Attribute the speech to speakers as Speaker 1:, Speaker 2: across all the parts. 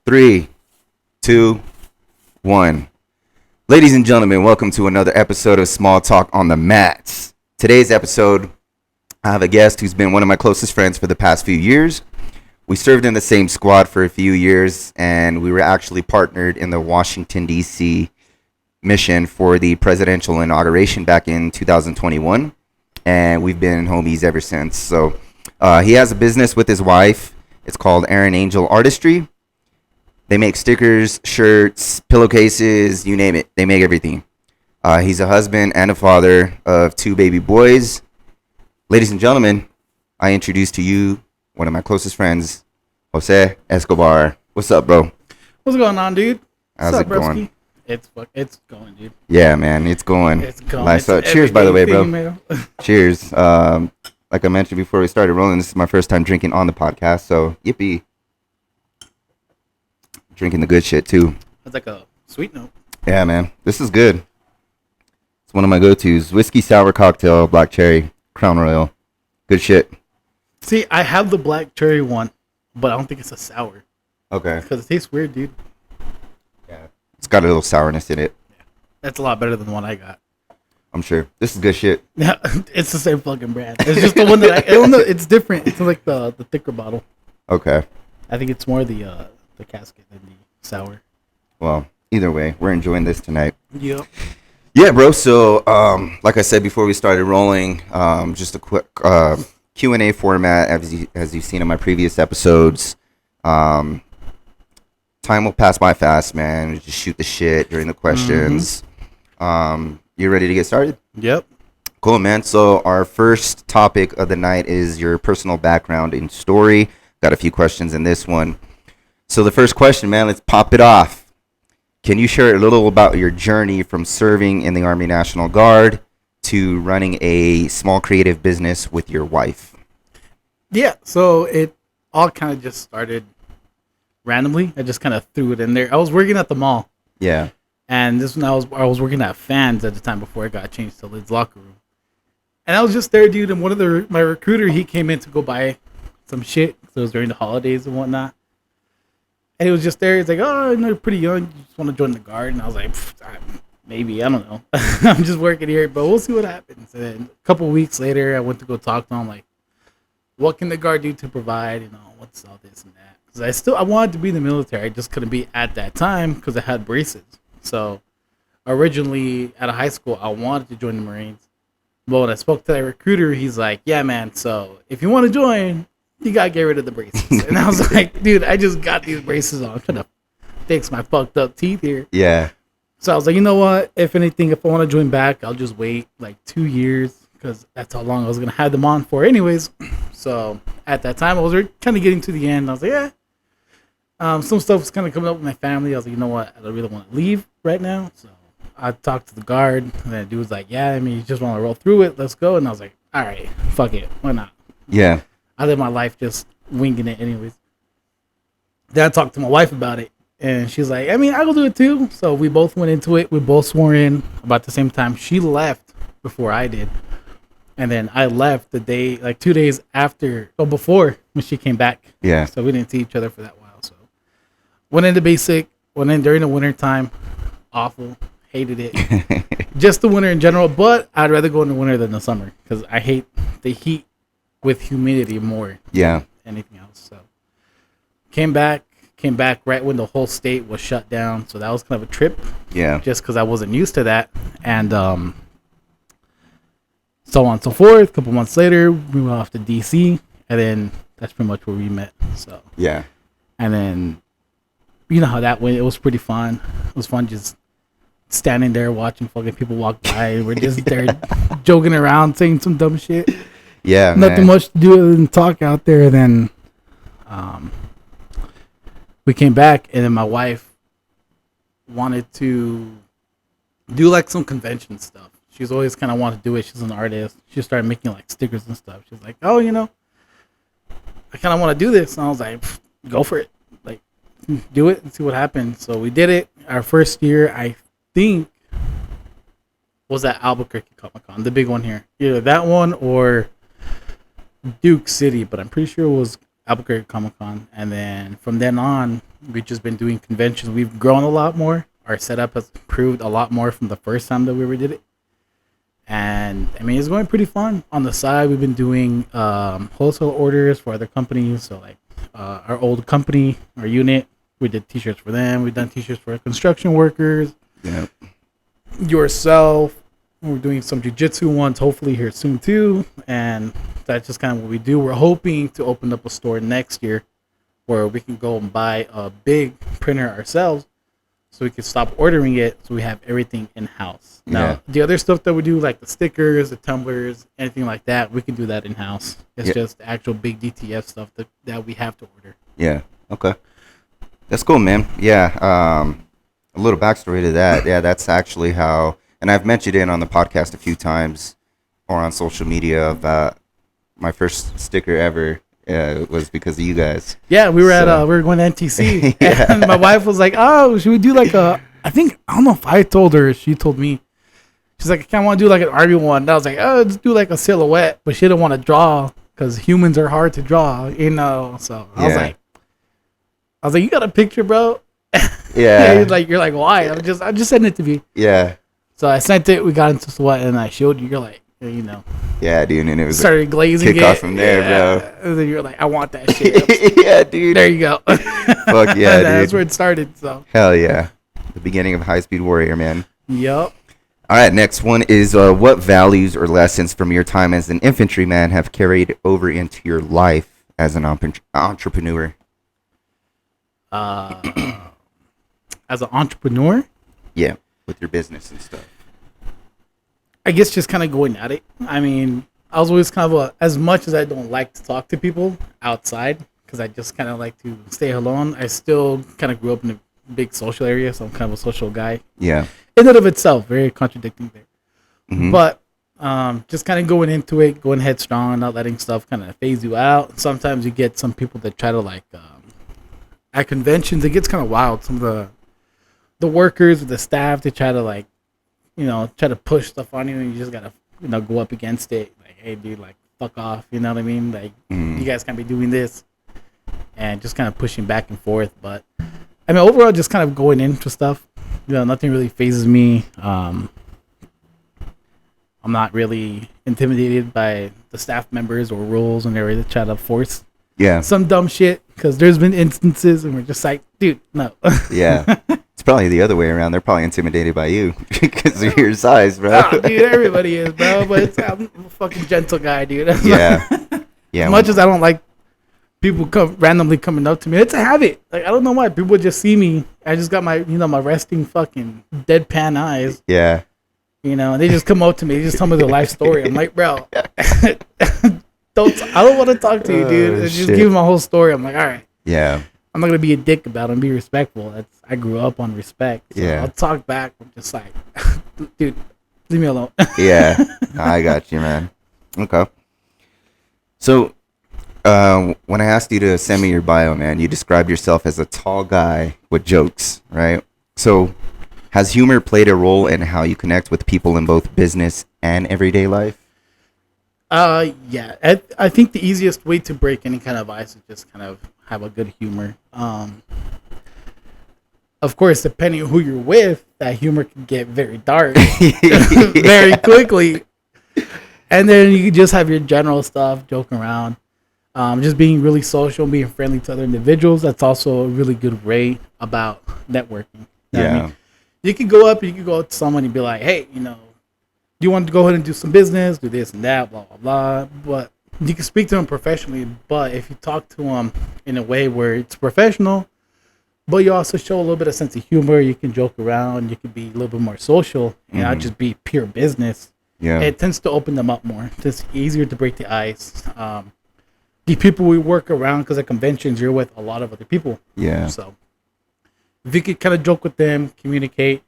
Speaker 1: 3, 2, 1. Ladies and gentlemen, welcome to another episode of Small Talk on the Mats. Today's episode, I have a guest who's been one of my closest friends for the past few years. We served in the same squad for a few years, and we were actually partnered in the Washington, D.C. mission for the presidential inauguration back in 2021, and we've been homies ever since. So he has a business with his wife. It's called Aaron Angel Artistry. They make stickers, shirts, pillowcases, you name it. They make everything. He's a husband and a father of 2 baby boys. Ladies and gentlemen, I introduce to you one of my closest friends, Jose Escobar. What's up, bro?
Speaker 2: What's going on, dude?
Speaker 1: How's it going?
Speaker 2: It's going, dude.
Speaker 1: Yeah, man, it's going.
Speaker 2: It's going.
Speaker 1: Nice.
Speaker 2: It's
Speaker 1: Cheers, by the way, bro.
Speaker 2: man.
Speaker 1: Cheers. Like I mentioned before we started rolling, this is my first time drinking on the podcast, so yippee. Drinking the good shit, too.
Speaker 2: That's like a sweet note.
Speaker 1: Yeah, man. This is good. It's one of my go-tos. Whiskey sour cocktail, black cherry, Crown Royal. Good shit.
Speaker 2: See, I have the black cherry one, but I don't think it's a sour.
Speaker 1: Okay.
Speaker 2: Because it tastes weird, dude.
Speaker 1: Yeah. It's got a little sourness in it.
Speaker 2: Yeah. That's a lot better than the one I got.
Speaker 1: I'm sure. This is good shit.
Speaker 2: Yeah, it's the same fucking brand. It's just the one that I don't know. It's different. It's like the thicker bottle.
Speaker 1: Okay.
Speaker 2: I think it's more the casket than the sour.
Speaker 1: Well, either way, we're enjoying this tonight.
Speaker 2: Yep.
Speaker 1: Yeah, bro. So, like I said before we started rolling, just a quick Q&A format, as you've seen in my previous episodes. Time will pass by fast, man. We just shoot the shit during the questions. You ready to get started?
Speaker 2: Yep.
Speaker 1: Cool, man. So our first topic of the night is your personal background and story. Got a few questions in this one. So the first question, man, let's pop it off. Can you share a little about your journey from serving in the Army National Guard to running a small creative business with your wife?
Speaker 2: Yeah, so it all kind of just started randomly. I just kind of threw it in there. I was working at the mall.
Speaker 1: Yeah.
Speaker 2: And this one I was working at Fans at the time before I got changed to Lid's locker room. And I was just there, dude, and one of my recruiter, he came in to go buy some shit. So it was during the holidays and whatnot. And he was just there. He's like, oh, I know you're pretty young. You just want to join the Guard? And I was like, maybe. I don't know. I'm just working here, but we'll see what happens. And then a couple weeks later, I went to go talk to him, like, what can the Guard do to provide, what's all this and that? Because I wanted to be in the military. I just couldn't be at that time because I had braces. So originally, out of high school, I wanted to join the Marines. But when I spoke to that recruiter, he's like, yeah, man, so if you want to join, you got to get rid of the braces. And I was like, dude, I just got these braces on. I'm trying to fix my fucked up teeth here.
Speaker 1: Yeah.
Speaker 2: So I was like, you know what? If anything, if I want to join back, I'll just wait like 2 years because that's how long I was going to have them on for anyways. So at that time, I was kind of getting to the end. I was like, yeah. Some stuff was kind of coming up with my family. I was like, you know what? I don't really want to leave right now. So I talked to the Guard. And the dude was like, yeah, I mean, you just want to roll through it. Let's go. And I was like, all right, fuck it. Why not?
Speaker 1: Yeah.
Speaker 2: I live my life just winging it anyways. Then I talked to my wife about it. And she's like, I mean, I will do it too. So we both went into it. We both swore in about the same time. She left before I did. And then I left the day, like 2 days before when she came back.
Speaker 1: Yeah.
Speaker 2: So we didn't see each other for that while. So went into basic, went in during the winter time. Awful. Hated it. Just the winter in general. But I'd rather go in the winter than the summer because I hate the heat with humidity more
Speaker 1: Yeah.
Speaker 2: than anything else. So came back right when the whole state was shut down. So that was kind of a trip.
Speaker 1: Yeah.
Speaker 2: Just because I wasn't used to that. And so on and so forth. A couple months later, we went off to DC. And then that's pretty much where we met. So
Speaker 1: Yeah.
Speaker 2: and then you know how that went. It was pretty fun. It was fun just standing there watching fucking people walk by. We're just there joking around, saying some dumb shit.
Speaker 1: Yeah,
Speaker 2: Nothing
Speaker 1: man.
Speaker 2: much to do other than talk out there. Then we came back, and then my wife wanted to do like some convention stuff. She's always kind of wanted to do it. She's an artist. She started making like stickers and stuff. She's like, oh, I kind of want to do this. And I was like, go for it. Like, do it and see what happens. So we did it. Our first year, I think, was at Albuquerque Comic Con, the big one here. Either that one or Duke City, but I'm pretty sure it was Albuquerque Comic Con, and then from then on, we've just been doing conventions. We've grown a lot more. Our setup has improved a lot more from the first time that we ever did it. And I mean, it's going pretty fun. On the side, we've been doing wholesale orders for other companies. So like our old company, our unit, we did t-shirts for them. We've done t-shirts for construction workers.
Speaker 1: Yeah.
Speaker 2: Yourself. We're doing some jiu-jitsu ones hopefully here soon too. And that's just kind of what we do. We're hoping to open up a store next year where we can go and buy a big printer ourselves so we can stop ordering it so we have everything in-house. Now, the other stuff that we do, like the stickers, the tumblers, anything like that, we can do that in-house. It's just actual big DTF stuff that we have to order.
Speaker 1: Yeah. Okay. That's cool, man. Yeah. A little backstory to that. Yeah, that's actually how, and I've mentioned it on the podcast a few times or on social media about my first sticker ever was because of you guys. Yeah,
Speaker 2: we were we were going to NTC, and my wife was like, "Oh, should we do like a?" I don't know if I told her. She told me. She's like, "I kind of want to do like an army one." And I was like, "Oh, let's do like a silhouette," but she didn't want to draw because humans are hard to draw, you know. So I was like, "You got a picture, bro?"
Speaker 1: Yeah.
Speaker 2: you're like, why? I'm just sending it to me.
Speaker 1: Yeah.
Speaker 2: So I sent it. We got into sweat, and I showed you. You're like, you know.
Speaker 1: Yeah, dude, and it was
Speaker 2: started glazing
Speaker 1: kick off from there, bro.
Speaker 2: And then you're like, I want that shit.
Speaker 1: Yeah, dude.
Speaker 2: There you go.
Speaker 1: Fuck yeah, dude.
Speaker 2: That's where it started. So
Speaker 1: hell yeah, the beginning of High Speed Warrior, man.
Speaker 2: Yep.
Speaker 1: All right, next one is what values or lessons from your time as an infantryman have carried over into your life as an entrepreneur?
Speaker 2: As an entrepreneur?
Speaker 1: Yeah, with your business and stuff.
Speaker 2: I guess just kind of going at it. I mean, I was always kind of as much as I don't like to talk to people outside, because I just kind of like to stay alone, I still kind of grew up in a big social area, so I'm kind of a social guy.
Speaker 1: Yeah.
Speaker 2: In and of itself, very contradicting there.
Speaker 1: Mm-hmm.
Speaker 2: But just kind of going into it, going headstrong, not letting stuff kind of phase you out. Sometimes you get some people that try to like, at conventions, it gets kind of wild. Some of the workers, the staff, they try to like, try to push stuff on you, and you just gotta, go up against it. Like, hey, dude, like, fuck off. You know what I mean? Like, you guys can't be doing this, and just kind of pushing back and forth. But I mean, overall, just kind of going into stuff. Nothing really phases me. I'm not really intimidated by the staff members or rules and everything to try to force some dumb shit. Because there's been instances, and we're just like, dude, no.
Speaker 1: Yeah. It's probably the other way around. They're probably intimidated by you because of your size, bro.
Speaker 2: Oh, dude, everybody is, bro. But I'm a fucking gentle guy, dude.
Speaker 1: Yeah. Yeah.
Speaker 2: As much as I don't like people randomly coming up to me, it's a habit. Like, I don't know why. People just see me. I just got my, my resting fucking deadpan eyes.
Speaker 1: Yeah.
Speaker 2: And they just come up to me. They just tell me their life story. I'm like, bro, I don't want to talk to you, dude. Just give me my whole story. I'm like, all right.
Speaker 1: Yeah.
Speaker 2: I'm not gonna be a dick about it and be respectful. I grew up on respect. So
Speaker 1: yeah.
Speaker 2: I'll talk back. I'm just like, dude, leave me alone.
Speaker 1: Yeah. I got you, man. Okay. So, when I asked you to send me your bio, man, you described yourself as a tall guy with jokes, right? So, has humor played a role in how you connect with people in both business and everyday life?
Speaker 2: Yeah. I think the easiest way to break any kind of ice is just kind of have a good humor. Of course, depending on who you're with, that humor can get very dark very quickly. And then you can just have your general stuff, joking around. Just being really social, being friendly to other individuals. That's also a really good way about networking. You know what I mean? You can go up to someone and be like, hey, do you want to go ahead and do some business, do this and that, blah, blah, blah. But you can speak to them professionally. But if you talk to them in a way where it's professional, but you also show a little bit of sense of humor, you can joke around, you can be a little bit more social, and not just be pure business.
Speaker 1: Yeah.
Speaker 2: It tends to open them up more. It's easier to break the ice. The people we work around, because at conventions, you're with a lot of other people.
Speaker 1: Yeah.
Speaker 2: So if you could kind of joke with them, communicate,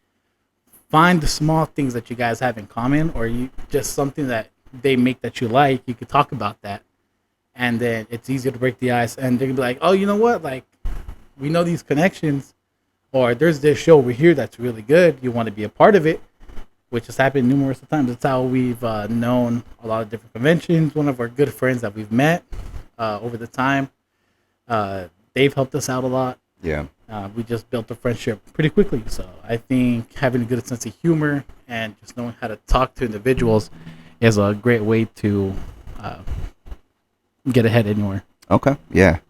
Speaker 2: find the small things that you guys have in common, or you just something that they make that you like, you could talk about that. And then it's easier to break the ice. And they can be like, oh, you know what? Like, we know these connections, or there's this show over here that's really good. You want to be a part of it, which has happened numerous times. That's how we've known a lot of different conventions. One of our good friends that we've met over the time, They've helped us out a lot.
Speaker 1: Yeah.
Speaker 2: We just built a friendship pretty quickly. So I think having a good sense of humor and just knowing how to talk to individuals is a great way to get ahead anywhere.
Speaker 1: Okay. Yeah.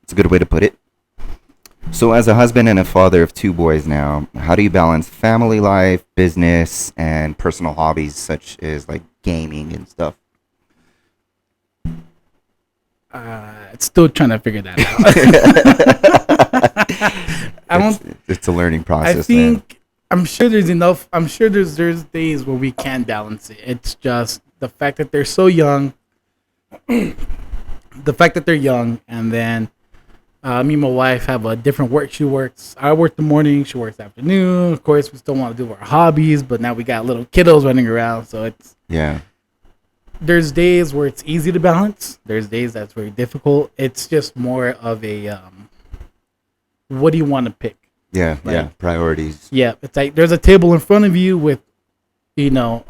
Speaker 1: It's a good way to put it. So as a husband and a father of 2 boys now, how do you balance family life, business, and personal hobbies such as like gaming and stuff?
Speaker 2: Still trying to figure that out.
Speaker 1: It's a learning process.
Speaker 2: I think I'm sure there's enough. I'm sure there's days where we can balance it. It's just the fact that they're so young. The fact that they're young, and then me and my wife have a different work. She works. I work the morning. She works afternoon. Of course, we still want to do our hobbies, but now we got little kiddos running around, so it's There's days where it's easy to balance. There's days that's very difficult. It's just more of a what do you want to pick?
Speaker 1: Priorities.
Speaker 2: Yeah, it's like there's a table in front of you with,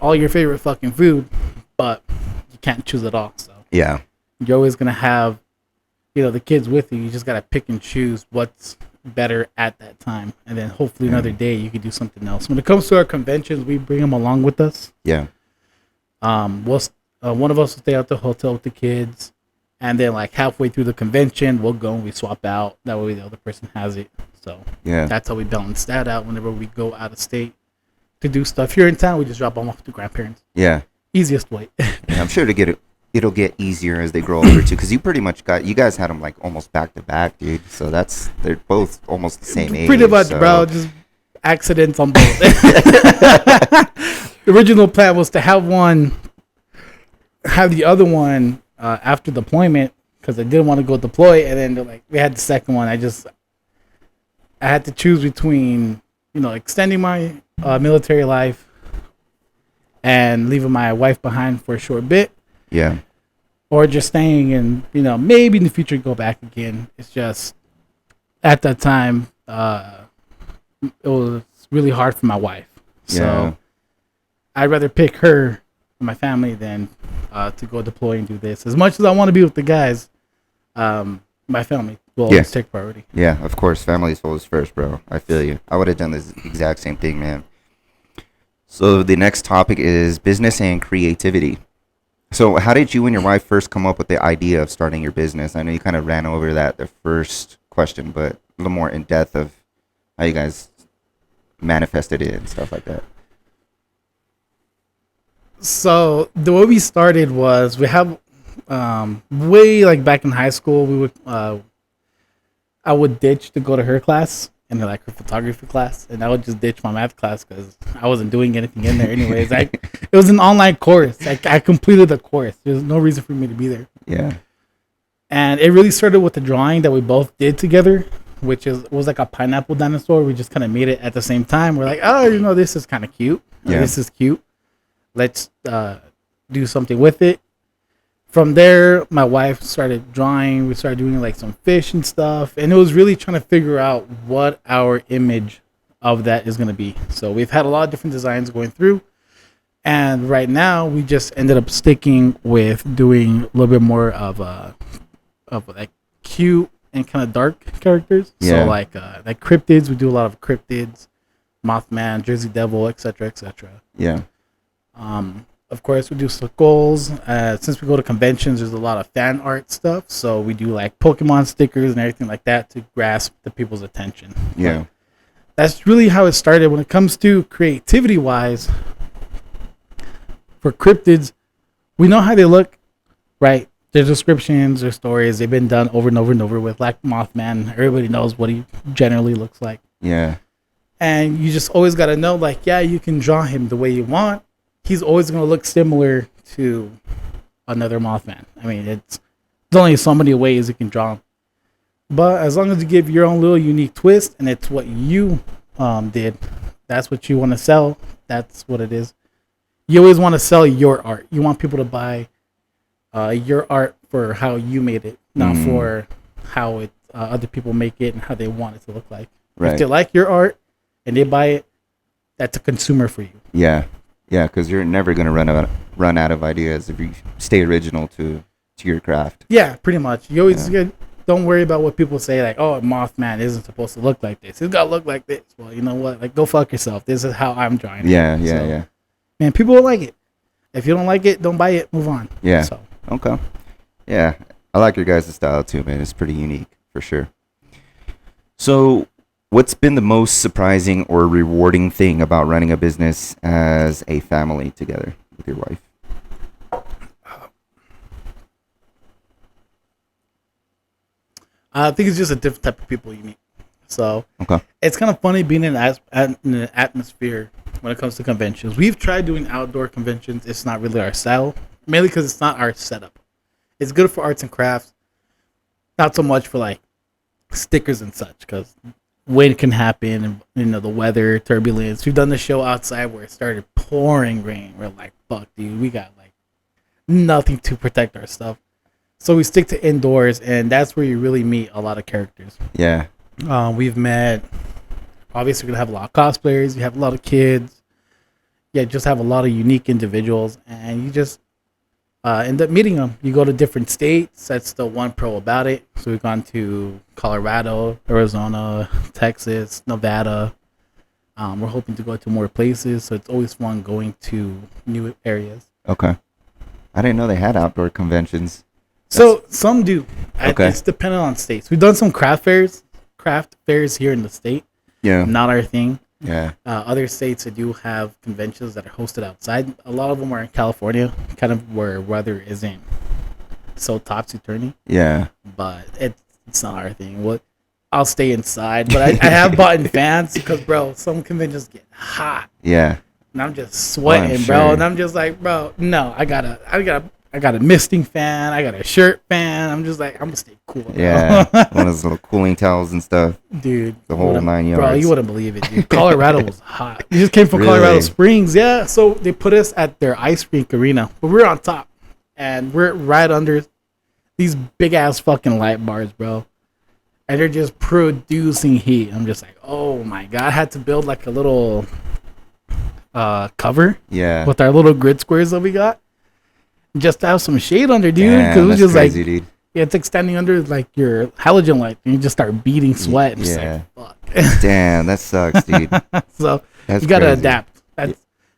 Speaker 2: all your favorite fucking food, but you can't choose it all. So
Speaker 1: yeah,
Speaker 2: you're always gonna have, the kids with you. You just gotta pick and choose what's better at that time, and then hopefully another day you can do something else. When it comes to our conventions, we bring them along with us.
Speaker 1: Yeah.
Speaker 2: One of us will stay at the hotel with the kids, and then like halfway through the convention, we'll go and we swap out. That way the other person has it. So
Speaker 1: yeah,
Speaker 2: that's how we balance that out whenever we go out of state to do stuff. Here in town, we just drop them off to grandparents.
Speaker 1: Yeah.
Speaker 2: Easiest way.
Speaker 1: Yeah, I'm sure it'll get easier as they grow older too, because you guys had them like almost back to back, dude. So they're both almost the same age.
Speaker 2: Pretty much, bro. Just accidents on both. The original plan was to have the other one after deployment, because I didn't want to go deploy, and then we had the second one. I had to choose between extending my military life and leaving my wife behind for a short bit, or just staying and maybe in the future go back again. It's just at that time it was really hard for my wife, so I'd rather pick her, my family, than to go deploy and do this. As much as I want to be with the guys, my family will always take priority. Yeah,
Speaker 1: of course. Family's always first, bro. I feel you. I would have done this exact same thing, man. So the next topic is business and creativity. So how did you and your wife first come up with the idea of starting your business? I know you kind of ran over that the first question, but a little more in depth of how you guys manifested it and stuff like that.
Speaker 2: So the way we started was we have way like back in high school, we would I would ditch to go to her class and her photography class, and I would just ditch my math class because I wasn't doing anything in there anyways. It was an online course. I completed the course. There's no reason for me to be there.
Speaker 1: Yeah.
Speaker 2: And it really started with the drawing that we both did together, which was like a pineapple dinosaur. We just kind of made it at the same time. We're like, oh, this is kind of cute. Yeah. This is cute. Let's do something with it. From there, my wife started drawing. We started doing some fish and stuff. And it was really trying to figure out what our image of that is going to be. So we've had a lot of different designs going through. And right now, we just ended up sticking with doing a little bit more of cute and kind of dark characters. Yeah. So like cryptids, we do a lot of cryptids, Mothman, Jersey Devil, etc., etc.
Speaker 1: Yeah.
Speaker 2: Of course, we do skulls. Since we go to conventions, there's a lot of fan art stuff. So we do Pokemon stickers and everything like that to grasp the people's attention.
Speaker 1: Yeah.
Speaker 2: But that's really how it started. When it comes to creativity-wise, for cryptids, we know how they look, right? Their descriptions, their stories, they've been done over and over and over with. Like Mothman, everybody knows what he generally looks like.
Speaker 1: Yeah. And
Speaker 2: you just always got to know, you can draw him the way you want. He's always going to look similar to another Mothman. I mean, there's only so many ways you can draw him. But as long as you give your own little unique twist and it's what you did, that's what you want to sell, that's what it is. You always want to sell your art. You want people to buy your art for how you made it, not for how other people make it and how they want it to look like. Right. If they like your art and they buy it, that's a consumer for you.
Speaker 1: Yeah. Yeah, because you're never going to run out of ideas if you stay original to your craft.
Speaker 2: Yeah, pretty much. You always get don't worry about what people say. Like, oh, Mothman isn't supposed to look like this. It's gotta look like this. Well, you know what? Like, go fuck yourself. This is how I'm drawing.
Speaker 1: Yeah,
Speaker 2: it.
Speaker 1: yeah,
Speaker 2: So,
Speaker 1: yeah.
Speaker 2: Man, people will like it. If you don't like it, don't buy it. Move on.
Speaker 1: Yeah.
Speaker 2: So.
Speaker 1: Okay. Yeah, I like your guys' style too, man. It's pretty unique for sure. So, what's been the most surprising or rewarding thing about running a business as a family together with your wife?
Speaker 2: I think it's just a different type of people you meet. So
Speaker 1: Okay.
Speaker 2: it's kind of funny being in an atmosphere when it comes to conventions. We've tried doing outdoor conventions. It's not really our style, mainly because it's not our setup. It's good for arts and crafts, not so much for like stickers and such, because wind can happen and, you know, the weather, turbulence. We've done the show outside where it started pouring rain. We're like, fuck, dude, we got like nothing to protect our stuff. So we stick to indoors, and that's where you really meet a lot of characters.
Speaker 1: Yeah.
Speaker 2: We've met, obviously, we're going to have a lot of cosplayers. You have a lot of kids. Yeah, just have a lot of unique individuals, and you just end up meeting them. You go to different states. That's the one pro about it. So we've gone to Colorado, Arizona, Texas, Nevada. We're hoping to go to more places, so it's always fun going to new areas.
Speaker 1: Okay. I didn't know they had outdoor conventions.
Speaker 2: So some do.
Speaker 1: Okay.
Speaker 2: It's dependent on states. We've done some craft fairs here in the state.
Speaker 1: Yeah.
Speaker 2: Not our thing.
Speaker 1: Yeah.
Speaker 2: Other states that do have conventions that are hosted outside. A lot of them are in California, kind of where weather isn't so topsy-turvy.
Speaker 1: Yeah.
Speaker 2: But it's not our thing. What? I'll stay inside. But I have bought in fans because, bro, some conventions get hot.
Speaker 1: Yeah.
Speaker 2: And I'm just sweating,
Speaker 1: I'm
Speaker 2: bro.
Speaker 1: sure.
Speaker 2: And I'm just like, bro, no, I got a misting fan. I got a shirt fan. I'm just like, I'm gonna stay cool. Bro.
Speaker 1: Yeah. One of those little cooling towels and stuff.
Speaker 2: Dude.
Speaker 1: The whole 9 yards.
Speaker 2: Bro, you wouldn't believe it, dude. Colorado was hot. We just came from
Speaker 1: Really?
Speaker 2: Colorado Springs. Yeah. So they put us at their ice rink arena. But we're on top. And we're right under these big ass fucking light bars, bro. And they're just producing heat. I'm just like, oh my God. I had to build like a little cover.
Speaker 1: Yeah.
Speaker 2: With our little grid squares that we got. Just to have some shade under, dude.
Speaker 1: Damn,
Speaker 2: Because it was
Speaker 1: that's
Speaker 2: just
Speaker 1: crazy,
Speaker 2: like,
Speaker 1: dude.
Speaker 2: yeah, it's like standing under like your halogen light, and you just start beating sweat. And just
Speaker 1: Yeah.
Speaker 2: like, fuck.
Speaker 1: Damn, that sucks, dude.
Speaker 2: So
Speaker 1: That's
Speaker 2: you gotta
Speaker 1: crazy.
Speaker 2: adapt.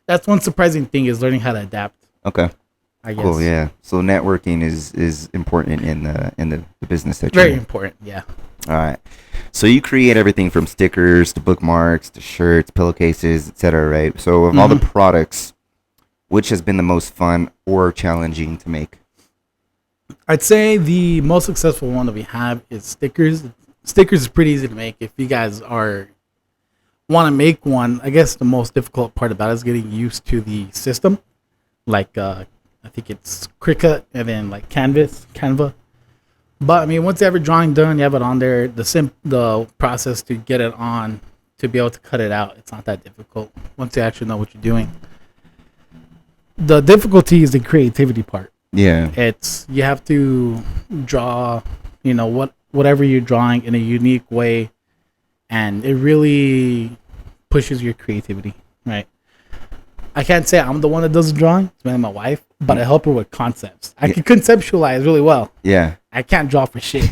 Speaker 2: That's one surprising thing is learning how to adapt.
Speaker 1: Okay.
Speaker 2: I guess.
Speaker 1: Cool. Yeah. So networking is important in the business that you're
Speaker 2: Very
Speaker 1: in.
Speaker 2: important. Yeah.
Speaker 1: All right. So you create everything from stickers to bookmarks to shirts, pillowcases, etc. Right. So of all the products, which has been the most fun or challenging to make?
Speaker 2: I'd say the most successful one that we have is stickers. Stickers is pretty easy to make. If you guys want to make one, I guess the most difficult part about it is getting used to the system. Like I think it's Cricut and then like Canva. But I mean, once you have your drawing done, you have it on there. The process to get it on, to be able to cut it out, it's not that difficult once you actually know what you're doing. The difficulty is the creativity part.
Speaker 1: Yeah.
Speaker 2: It's you have to draw, whatever you're drawing in a unique way, and it really pushes your creativity, right? I can't say I'm the one that does the drawing. It's mainly my wife, but I help her with concepts. I can conceptualize really well.
Speaker 1: Yeah.
Speaker 2: I can't draw for shit.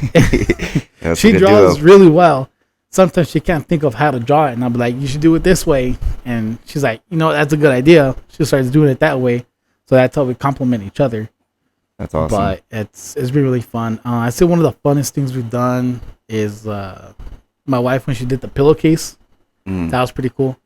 Speaker 1: That's
Speaker 2: She
Speaker 1: a good
Speaker 2: draws
Speaker 1: duo.
Speaker 2: really well. Sometimes she can't think of how to draw it, and I'll be like, you should do it this way. And she's like, that's a good idea. She starts doing it that way. So that's how we complement each other.
Speaker 1: That's awesome.
Speaker 2: But it's been really fun. I say one of the funnest things we've done is my wife, when she did the pillowcase. That was pretty cool.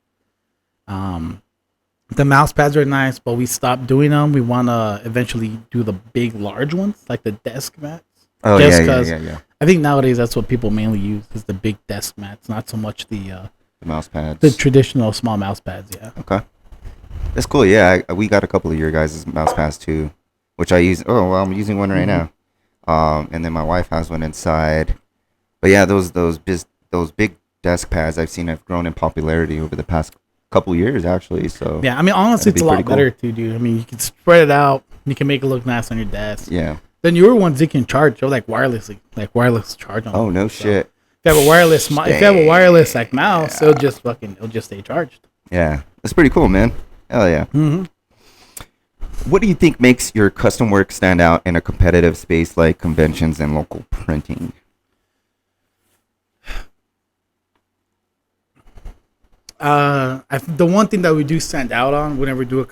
Speaker 2: The mouse pads are nice, but we stopped doing them. We want to eventually do the big, large ones, like the desk mats.
Speaker 1: Oh,
Speaker 2: Just
Speaker 1: yeah.
Speaker 2: 'cause
Speaker 1: Yeah.
Speaker 2: I think nowadays that's what people mainly use is the big desk mats, not so much the
Speaker 1: mouse pads.
Speaker 2: traditional small mouse pads. Yeah.
Speaker 1: Okay. That's cool. Yeah, we got a couple of your guys' mouse pads too, which I use. Oh, well, I'm using one right now. And then my wife has one inside. But yeah, those big desk pads I've seen have grown in popularity over the past couple years, actually. So
Speaker 2: Yeah, I mean, honestly,
Speaker 1: that'd be
Speaker 2: it's a lot
Speaker 1: pretty cool.
Speaker 2: better too, dude. I mean, you can spread it out. You can make it look nice on your desk.
Speaker 1: Yeah.
Speaker 2: The newer ones you can charge, they're like wireless charge on.
Speaker 1: Oh,
Speaker 2: them.
Speaker 1: no
Speaker 2: So
Speaker 1: shit.
Speaker 2: If you have a wireless like mouse, it'll just stay charged.
Speaker 1: Yeah, that's pretty cool, man. Hell yeah. What do you think makes your custom work stand out in a competitive space like conventions and local printing?
Speaker 2: The one thing that we do stand out on whenever we do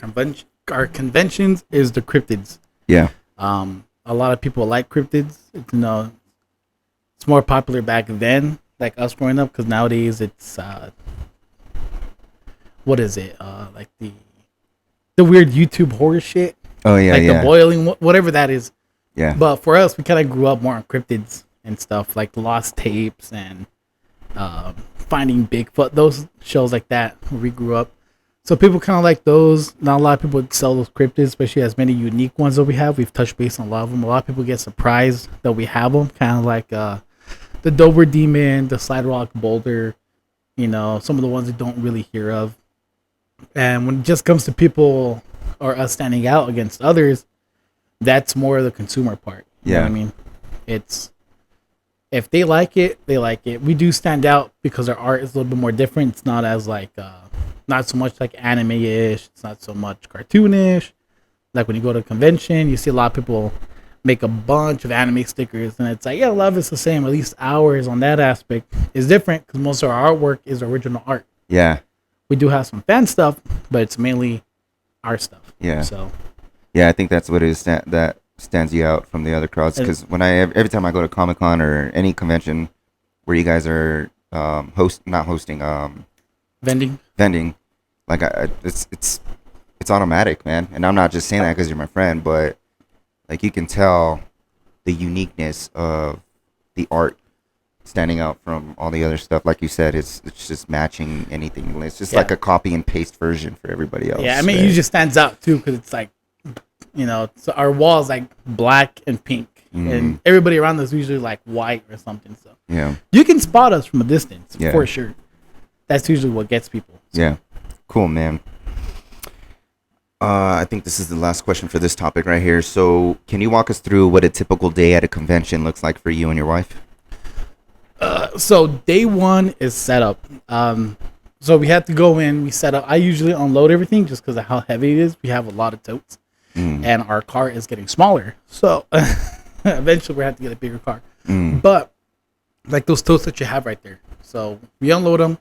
Speaker 2: our conventions is the cryptids.
Speaker 1: Yeah.
Speaker 2: A lot of people like cryptids. It's more popular back then, like us growing up, because nowadays it's what is it? Like the weird YouTube horror shit.
Speaker 1: Oh yeah,
Speaker 2: like
Speaker 1: yeah.
Speaker 2: the boiling, whatever that is.
Speaker 1: Yeah.
Speaker 2: But for us, we kind of grew up more on cryptids and stuff like lost tapes and Finding Bigfoot. Those shows like that where we grew up. So people kind of like those. Not a lot of people would sell those cryptids, especially as many unique ones that we have. We've touched base on a lot of them. A lot of people get surprised that we have them, kind of like the Dover Demon, the Slide Rock Boulder. Some of the ones that don't really hear of. And when it just comes to people or us standing out against others, that's more the consumer part. You know what I mean? It's if they like it, they like it. We do stand out because our art is a little bit more different. It's not as like not so much like anime-ish. It's not so much cartoonish. Like when you go to a convention, you see a lot of people make a bunch of anime stickers, and it's like, yeah, a lot of it's the same. At least ours on that aspect is different because most of our artwork is original art.
Speaker 1: Yeah.
Speaker 2: We do have some fan stuff, but it's mainly our stuff.
Speaker 1: Yeah.
Speaker 2: So.
Speaker 1: Yeah, I think that's what it is that stands you out from the other crowds. Because every time I go to Comic-Con or any convention where you guys are vending, like it's automatic, man. And I'm not just saying that because you're my friend, but like you can tell the uniqueness of the art standing out from all the other stuff. Like you said, it's just matching anything. It's just like a copy and paste version for everybody else.
Speaker 2: Yeah, I mean, it just stands out too because it's like, so our wall's like black and pink, and everybody around us usually like white or something. So
Speaker 1: yeah,
Speaker 2: you can spot us from a distance for sure. That's usually what gets people. So.
Speaker 1: Yeah, cool, man. I think this is the last question for this topic right here. So, can you walk us through what a typical day at a convention looks like for you and your wife?
Speaker 2: So day one is setup. So we have to go in, we set up. I usually unload everything just because of how heavy it is. We have a lot of totes, and our car is getting smaller. So eventually we have to get a bigger car. But like those totes that you have right there. So we unload them.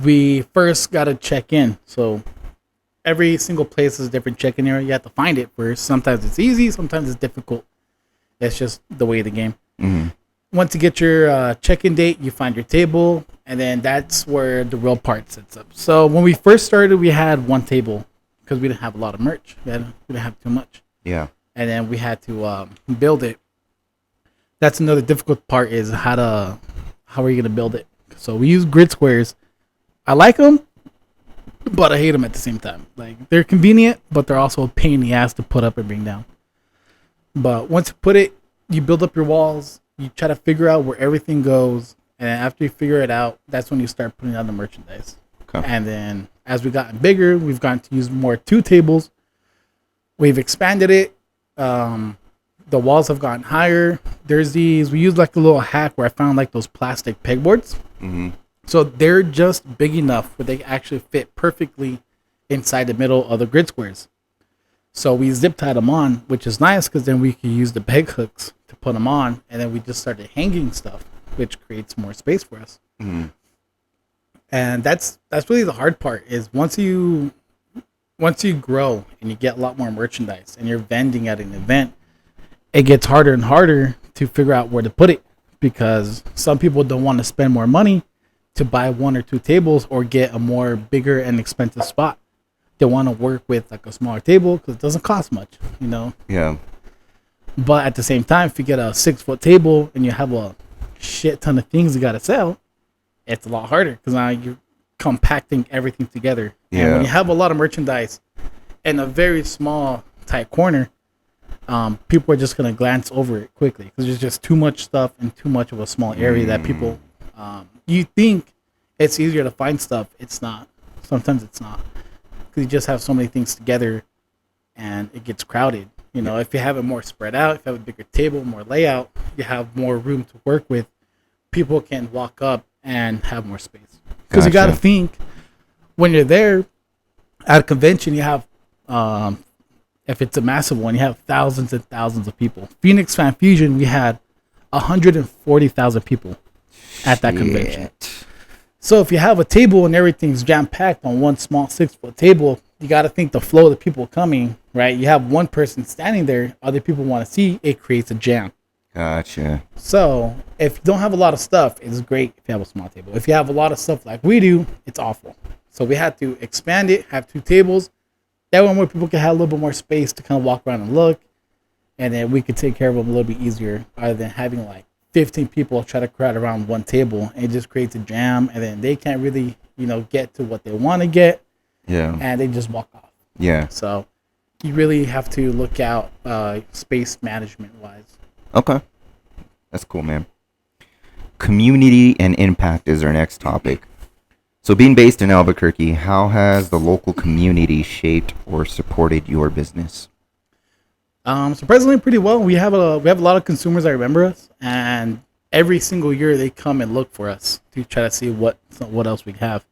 Speaker 2: We first got to check in. So every single place is a different check-in area. You have to find it first. Sometimes it's easy, sometimes it's difficult. That's just the way of the game. Once you get your check-in date, you find your table, and then that's where the real part sets up. So when we first started, we had one table because we didn't have a lot of merch. We didn't have too much.
Speaker 1: Yeah.
Speaker 2: And then we had to build it. That's another difficult part is how are you going to build it? So we use grid squares. I like them, but I hate them at the same time. Like they're convenient, but they're also a pain in the ass to put up and bring down. But once you put it, you build up your walls. You try to figure out where everything goes, and after you figure it out, that's when you start putting out the merchandise. Okay. And then as we've gotten bigger, we've gotten to use more 2 tables. We've expanded it. The walls have gotten higher. We use like a little hack where I found like those plastic pegboards. So they're just big enough where they actually fit perfectly inside the middle of the grid squares. So we zip tied them on, which is nice because then we can use the peg hooks to put them on, and then we just started hanging stuff, which creates more space for us. And that's really the hard part is once you grow and you get a lot more merchandise and you're vending at an event, it gets harder and harder to figure out where to put it because some people don't want to spend more money to buy 1 or 2 tables or get a more bigger and expensive spot. They want to work with like a smaller table because it doesn't cost much,
Speaker 1: Yeah.
Speaker 2: But at the same time, if you get a 6-foot table and you have a shit ton of things you got to sell, it's a lot harder because now you're compacting everything together. Yeah. And when you have a lot of merchandise in a very small, tight corner, people are just going to glance over it quickly because there's just too much stuff in too much of a small area that people, you think it's easier to find stuff. It's not. Sometimes it's not. Because you just have so many things together and it gets crowded. If you have it more spread out, if you have a bigger table, more layout, you have more room to work with. People can walk up and have more space. Because you got to think, when you're there at a convention, you have, if it's a massive one, you have thousands and thousands of people. Phoenix Fan Fusion, we had 140,000 people at that convention. So if you have a table and everything's jam packed on one small 6-foot table, you got to think the flow of the people coming, right? You have one person standing there, other people want to see, it creates a jam.
Speaker 1: Gotcha.
Speaker 2: So if you don't have a lot of stuff, it's great if you have a small table. If you have a lot of stuff like we do, it's awful. So we had to expand it, have 2 tables. That way more people can have a little bit more space to kind of walk around and look. And then we could take care of them a little bit easier rather than having like 15 people try to crowd around one table. It just creates a jam, and then they can't really, get to what they want to get.
Speaker 1: Yeah.
Speaker 2: And they just walk off.
Speaker 1: Yeah.
Speaker 2: So you really have to look out space management wise.
Speaker 1: Okay. That's cool, man. Community and impact is our next topic. So being based in Albuquerque, how has the local community shaped or supported your business?
Speaker 2: Surprisingly pretty well. We have a lot of consumers that remember us, and every single year they come and look for us to try to see what else we have,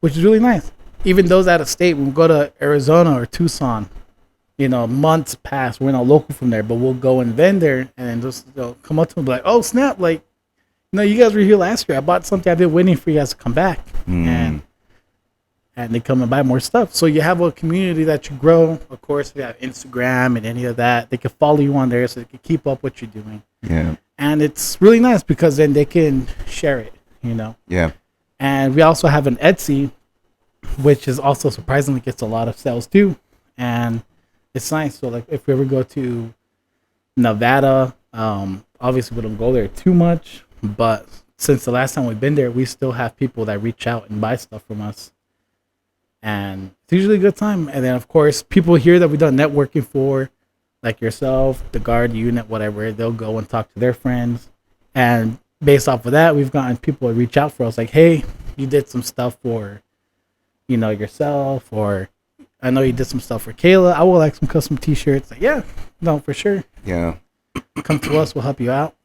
Speaker 2: which is really nice. Even those out of state, when we go to Arizona or Tucson, months pass. We're not local from there, but we'll go and vend there, and then just come up to them and be like, "Oh snap! Like, you guys were here last year. I bought something. I've been waiting for you guys to come back." And they come and buy more stuff. So you have a community that you grow. Of course, you have Instagram and any of that. They can follow you on there so they can keep up what you're doing.
Speaker 1: Yeah.
Speaker 2: And it's really nice because then they can share it,
Speaker 1: Yeah.
Speaker 2: And we also have an Etsy, which is also surprisingly gets a lot of sales too. And it's nice. So like if we ever go to Nevada, obviously we don't go there too much. But since the last time we've been there, we still have people that reach out and buy stuff from us. And it's usually a good time. And then, of course, people here that we've done networking for, like yourself, the guard unit, whatever, they'll go and talk to their friends. And based off of that, we've gotten people to reach out for us like, hey, you did some stuff for, yourself. Or I know you did some stuff for Kayla. I would like some custom T-shirts. Like, yeah, no, for sure.
Speaker 1: Yeah.
Speaker 2: Come to us. We'll help you out.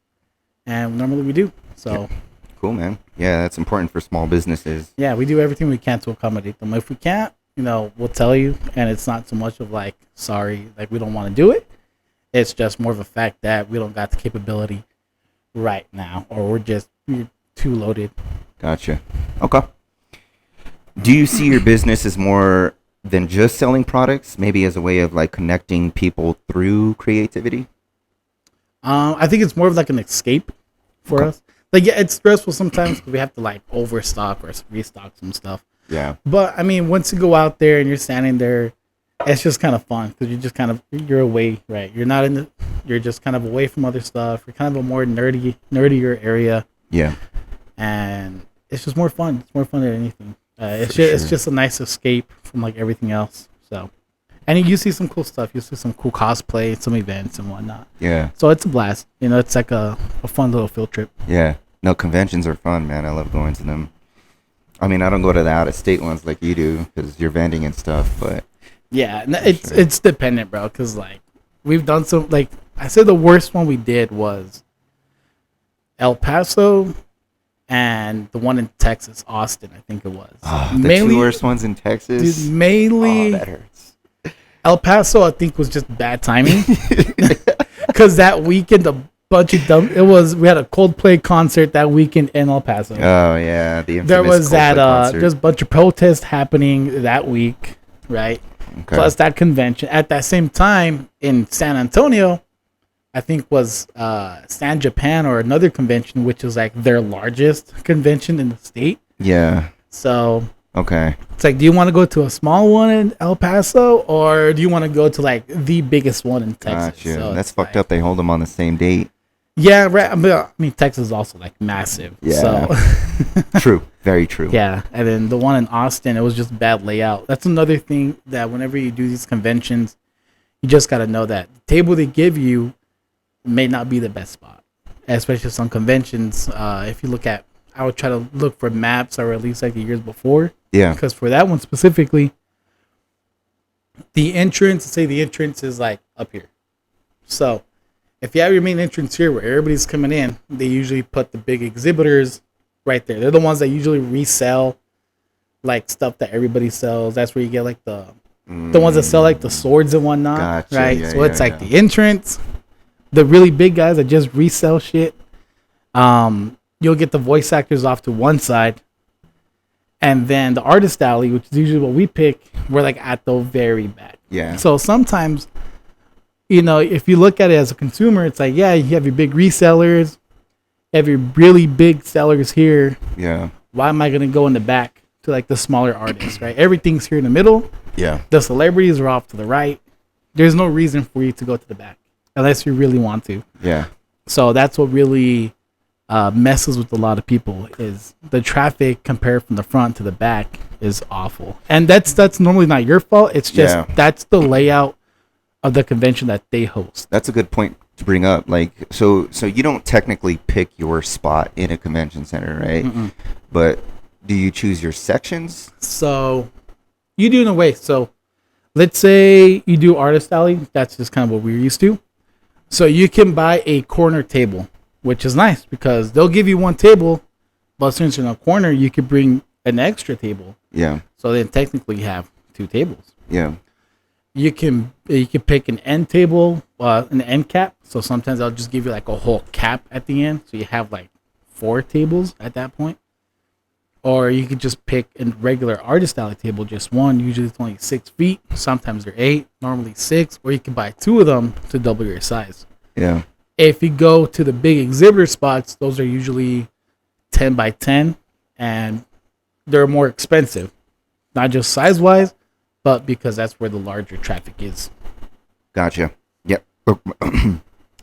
Speaker 2: And normally we do. So.
Speaker 1: Yeah. Cool, man. Yeah, that's important for small businesses.
Speaker 2: Yeah, we do everything we can to accommodate them. If we can't, we'll tell you. And it's not so much of like, sorry, like we don't want to do it. It's just more of a fact that we don't got the capability right now, or we're too loaded.
Speaker 1: Gotcha. Okay. Do you see your business as more than just selling products, maybe as a way of like connecting people through creativity?
Speaker 2: I think it's more of like an escape for us. Like, yeah, it's stressful sometimes because we have to like overstock or restock some stuff.
Speaker 1: Yeah.
Speaker 2: But I mean, once you go out there and you're standing there, it's just kind of fun because you're away, right? You're just kind of away from other stuff. You're kind of a more nerdier area.
Speaker 1: Yeah.
Speaker 2: And it's just more fun. It's more fun than anything. It's just a nice escape from like everything else. So, and you see some cool stuff. You see some cool cosplay, some events and whatnot.
Speaker 1: Yeah.
Speaker 2: So it's a blast. It's like a fun little field trip.
Speaker 1: Yeah. No, conventions are fun, man. I love going to them. I mean, I don't go to the out-of-state ones like you do because you're vending and stuff, but...
Speaker 2: Yeah, it's dependent, bro, because, like, we've done some... Like, I said the worst one we did was El Paso and the one in Texas, Austin, I think it was.
Speaker 1: Oh, the two worst ones in Texas?
Speaker 2: Dude, mainly...
Speaker 1: Oh, that hurts.
Speaker 2: El Paso, I think, was just bad timing. Because that weekend, we had a Coldplay concert that weekend in El Paso.
Speaker 1: Oh yeah, the infamous
Speaker 2: there was
Speaker 1: Coldplay
Speaker 2: that
Speaker 1: concert.
Speaker 2: there's a bunch of protests happening that week, right?
Speaker 1: Okay.
Speaker 2: Plus that convention at that same time in San Antonio, I think was San Japan or another convention, which is like their largest convention in the state.
Speaker 1: Yeah.
Speaker 2: So
Speaker 1: okay,
Speaker 2: it's like, do you want to go to a small one in El Paso or do you want to go to like the biggest one in Texas?
Speaker 1: Gotcha.
Speaker 2: So
Speaker 1: that's fucked up. They hold them on the same date.
Speaker 2: Yeah, right. I mean, Texas is also like massive.
Speaker 1: Yeah.
Speaker 2: So.
Speaker 1: True. Very true.
Speaker 2: Yeah, and then the one in Austin, it was just bad layout. That's another thing that whenever you do these conventions, you just got to know that the table they give you may not be the best spot, especially some conventions. If you look at, I would try to look for maps or at least like the years before.
Speaker 1: Yeah.
Speaker 2: Because for that one specifically, the entrance is like up here. So if you have your main entrance here where everybody's coming in, they usually put the big exhibitors right there. They're the ones that usually resell like stuff that everybody sells. That's where you get like the ones that sell like the swords and whatnot.
Speaker 1: Gotcha.
Speaker 2: Right.
Speaker 1: Yeah,
Speaker 2: So it's like the entrance, the really big guys that just resell shit. You'll get the voice actors off to one side, And then the artist alley, which is usually what we pick, we're like at the very back.
Speaker 1: Yeah.
Speaker 2: So sometimes, if you look at it as a consumer, it's like, yeah, you have your big resellers, you have your really big sellers here.
Speaker 1: Yeah.
Speaker 2: Why am I going to go in the back to like the smaller artists, right? Everything's here in the middle.
Speaker 1: Yeah.
Speaker 2: The celebrities are off to the right. There's no reason for you to go to the back unless you really want to.
Speaker 1: Yeah.
Speaker 2: So that's what really messes with a lot of people is the traffic compared from the front to the back is awful. And that's normally not your fault. It's just that's the layout of the convention that they host.
Speaker 1: That's a good point to bring up. Like, so you don't technically pick your spot in a convention center, right?
Speaker 2: Mm-mm.
Speaker 1: But do you choose your sections?
Speaker 2: So you do in a way. So let's say you do artist alley. That's just kind of what we're used to. So you can buy a corner table, which is nice because they'll give you one table, but since you're in a corner, you could bring an extra table.
Speaker 1: Yeah.
Speaker 2: So then technically you have two tables.
Speaker 1: Yeah.
Speaker 2: You can pick an end table, an end cap. So sometimes I'll just give you like a whole cap at the end. So you have like 4 tables at that point. Or you could just pick a regular artist alley table, just one. Usually it's only 6 feet. Sometimes they're 8, normally 6. Or you can buy 2 of them to double your size.
Speaker 1: Yeah.
Speaker 2: If you go to the big exhibitor spots, those are usually 10 by 10. And they're more expensive. Not just size-wise, but because that's where the larger traffic is.
Speaker 1: Gotcha. Yep.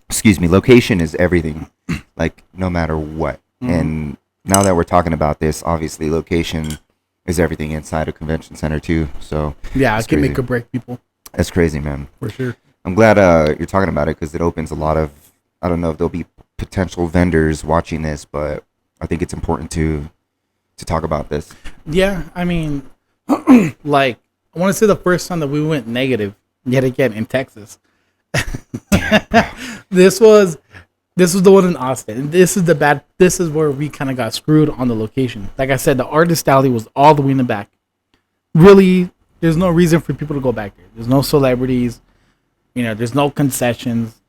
Speaker 1: Excuse me. Location is everything. Like, no matter what. Mm-hmm. And now that we're talking about this, obviously location is everything inside a convention center too. So
Speaker 2: yeah, it can make or break people.
Speaker 1: That's crazy, man.
Speaker 2: For sure.
Speaker 1: I'm glad you're talking about it because it opens a lot of, I don't know if there'll be potential vendors watching this, but I think it's important to talk about this. Yeah,
Speaker 2: I mean, like, I want to say the first time that we went negative, yet again, in Texas. This was the one in Austin. And this is where we kind of got screwed on the location. Like I said, the artist alley was all the way in the back. Really, there's no reason for people to go back there. There's no celebrities. There's no concessions.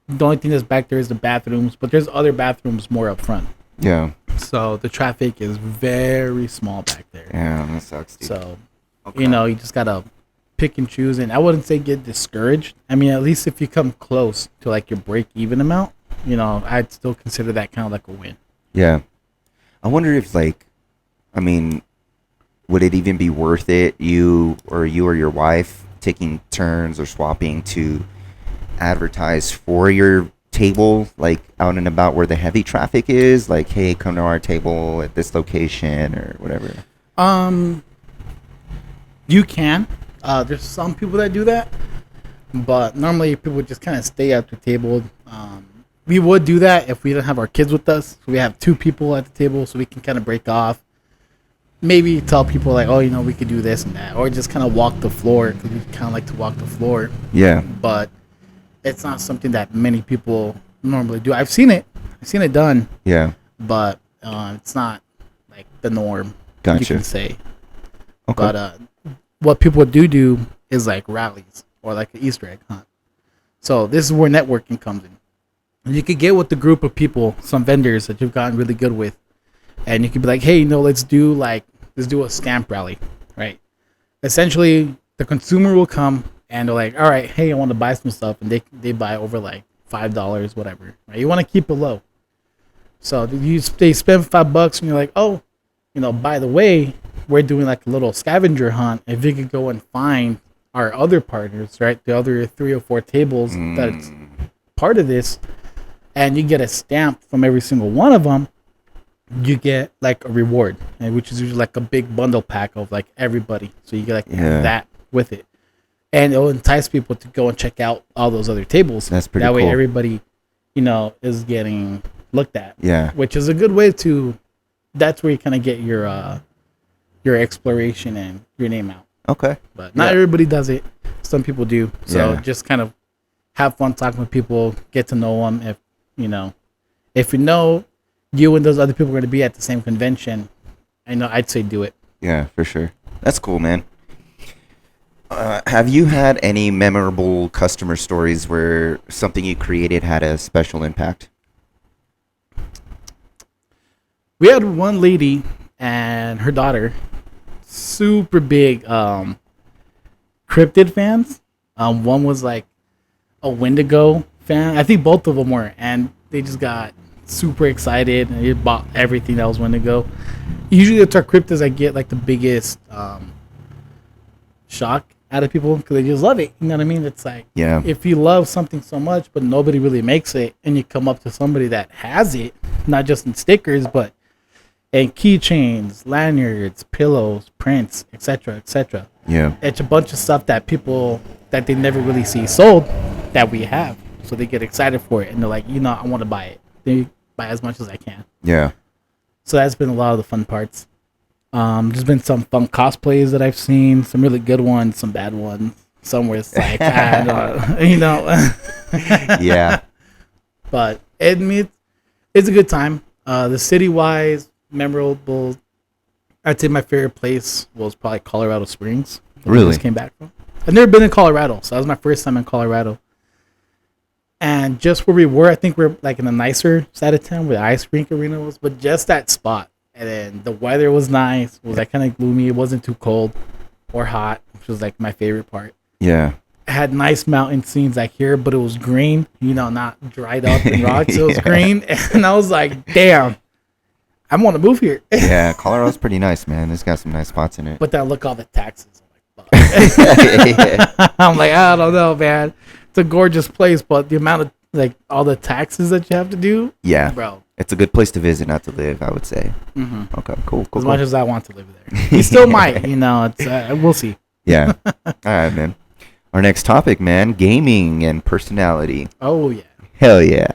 Speaker 2: The only thing that's back there is the bathrooms, but there's other bathrooms more up front.
Speaker 1: Yeah.
Speaker 2: So the traffic is very small back there.
Speaker 1: Yeah, that sucks, dude.
Speaker 2: So, okay. You just got to pick and choose. And I wouldn't say get discouraged. I mean, at least if you come close to like your break-even amount, I'd still consider that kind of like a win.
Speaker 1: Yeah. I wonder if would it even be worth it, you or your wife taking turns or swapping to advertise for your table, like out and about where the heavy traffic is? Like, hey, come to our table at this location or whatever.
Speaker 2: You can. There's some people that do that. But normally people just kind of stay at the table. We would do that if we didn't have our kids with us. So we have 2 people at the table, so we can kind of break off. Maybe tell people like, oh, we could do this and that, or just kind of walk the floor because we kind of like to walk the floor.
Speaker 1: Yeah.
Speaker 2: But it's not something that many people normally do. I've seen it done.
Speaker 1: Yeah.
Speaker 2: But it's not like the norm.
Speaker 1: Gotcha.
Speaker 2: You can say.
Speaker 1: Okay.
Speaker 2: But what people do is like rallies or like an Easter egg hunt. So this is where networking comes in. And you could get with the group of people, some vendors that you've gotten really good with, and you could be like, hey, let's do a stamp rally, right? Essentially, the consumer will come and they're like, all right, hey, I want to buy some stuff, and they buy over like $5, whatever. Right? You want to keep it low, so they spend $5, and you're like, oh, by the way, we're doing like a little scavenger hunt. If you could go and find our other partners, right, the other 3 or 4 tables that's part of this, and you get a stamp from every single one of them, you get like a reward, which is usually like a big bundle pack of like everybody. So you get like that with it, and it'll entice people to go and check out all those other tables.
Speaker 1: That's pretty cool.
Speaker 2: That way everybody, is getting looked at.
Speaker 1: Yeah.
Speaker 2: Which is a good way to, that's where you kind of get your exploration and your name out.
Speaker 1: Okay.
Speaker 2: But not everybody does it. Some people do. So just kind of have fun talking with people, get to know them. If you and those other people are going to be at the same convention, I'd say do it.
Speaker 1: Yeah, for sure. That's cool, man. Have you had any memorable customer stories where something you created had a special impact?
Speaker 2: We had one lady and her daughter. super big cryptid fans. One was like a Wendigo fan. I think both of them were, and they just got super excited and they bought everything that was Wendigo. Usually it's our cryptids that get like the biggest shock out of people because they just love it. You know what I mean? It's like, if you love something so much but nobody really makes it, and you come up to somebody that has it, not just in stickers but in keychains, lanyards, pillows, prints, etc., it's a bunch of stuff that people that they never really see sold that we have, so they get excited for it and they're like, I want to buy it. They buy as much as I can. So that's been a lot of the fun parts. There's been some fun cosplays that I've seen, some really good ones, some bad ones, some where it's like,
Speaker 1: Yeah.
Speaker 2: But it's a good time. The city-wise, memorable, I'd say my favorite place was probably Colorado Springs.
Speaker 1: Really?
Speaker 2: I just came back from. I've never been in Colorado, so that was my first time in Colorado. And just where we were, I think we're like in a nicer side of town where the ice rink arena was, but just that spot. And then the weather was nice. It was like kind of gloomy. It wasn't too cold or hot, which was like my favorite part.
Speaker 1: Yeah.
Speaker 2: It had nice mountain scenes like here, but it was green, not dried up and rocks. It was green. And I was like, damn, I want to move here.
Speaker 1: Yeah, Colorado's pretty nice, man. It's got some nice spots in it.
Speaker 2: But then look all the taxes. I'm like, I don't know, man. It's a gorgeous place, but the amount of like all the taxes that you have to do, bro.
Speaker 1: It's a good place to visit, not to live, I would say.
Speaker 2: Mm-hmm.
Speaker 1: Okay, cool.
Speaker 2: As much as I want to live there, you still might. It's we'll see.
Speaker 1: Yeah. All right, man. Our next topic, man, gaming and personality.
Speaker 2: Oh yeah.
Speaker 1: Hell yeah.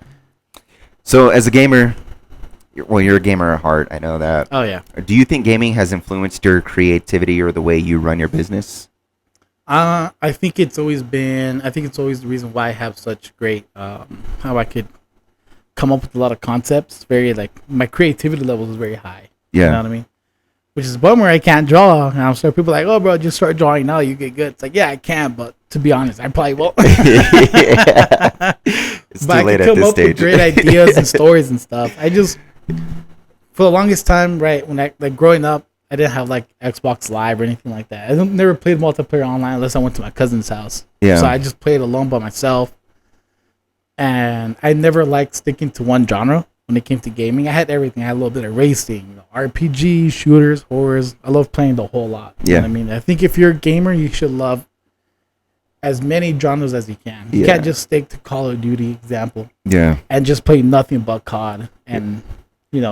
Speaker 1: So, as a gamer, you're a gamer at heart. I know that.
Speaker 2: Oh yeah.
Speaker 1: Do you think gaming has influenced your creativity or the way you run your business?
Speaker 2: I think it's always the reason why I have such great how I could come up with a lot of concepts. Very like my creativity level is very high.
Speaker 1: Yeah.
Speaker 2: You know what I mean? Which is a bummer I can't draw. And I'm sure people are like, oh bro, just start drawing now, you get good. It's like, yeah, I can, but to be honest, I probably won't.
Speaker 1: It's
Speaker 2: but I
Speaker 1: late
Speaker 2: can
Speaker 1: at
Speaker 2: come
Speaker 1: this
Speaker 2: up
Speaker 1: stage.
Speaker 2: with great ideas and stories and stuff. I just for the longest time, right, when I like growing up, I didn't have like Xbox Live or anything like that. I never played multiplayer online unless I went to my cousin's house.
Speaker 1: Yeah.
Speaker 2: So I just played alone by myself. And I never liked sticking to one genre when it came to gaming. I had everything. I had a little bit of racing, RPG, shooters, horrors. I love playing the whole lot. You know what I mean? I think if you're a gamer, you should love as many genres as you can. You can't just stick to Call of Duty, example.
Speaker 1: Yeah.
Speaker 2: And just play nothing but COD and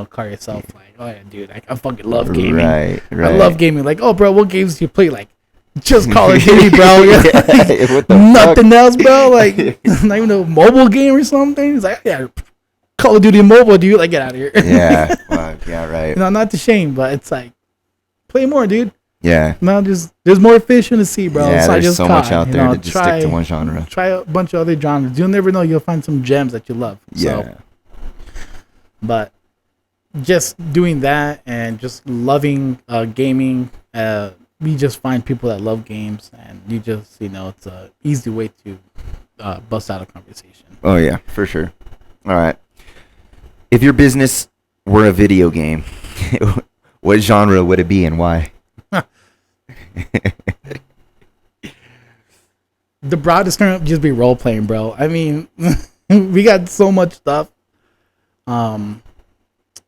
Speaker 2: call yourself like, oh yeah, dude, I fucking love gaming.
Speaker 1: Right.
Speaker 2: I love gaming. Like, oh, bro, what games do you play? Like, just Call of Duty, bro.
Speaker 1: What the
Speaker 2: nothing else, bro. Like, not even a mobile game or something. It's like, yeah, Call of Duty mobile, dude. Like, get out of here.
Speaker 1: Yeah. Fuck. Yeah. Right.
Speaker 2: Not to shame, but it's like, play more, dude.
Speaker 1: Yeah.
Speaker 2: No, there's more fish in the sea, bro.
Speaker 1: Yeah.
Speaker 2: It's
Speaker 1: There's
Speaker 2: just
Speaker 1: so much out there to just stick to one genre.
Speaker 2: Try a bunch of other genres. You'll never know. You'll find some gems that you love.
Speaker 1: Yeah.
Speaker 2: So, but just doing that and just loving gaming, we just find people that love games, and you just it's a easy way to bust out a conversation.
Speaker 1: Oh yeah, for sure. All right. If your business were a video game, what genre would it be and why?
Speaker 2: The broadest term would just be role playing, bro. I mean, we got so much stuff.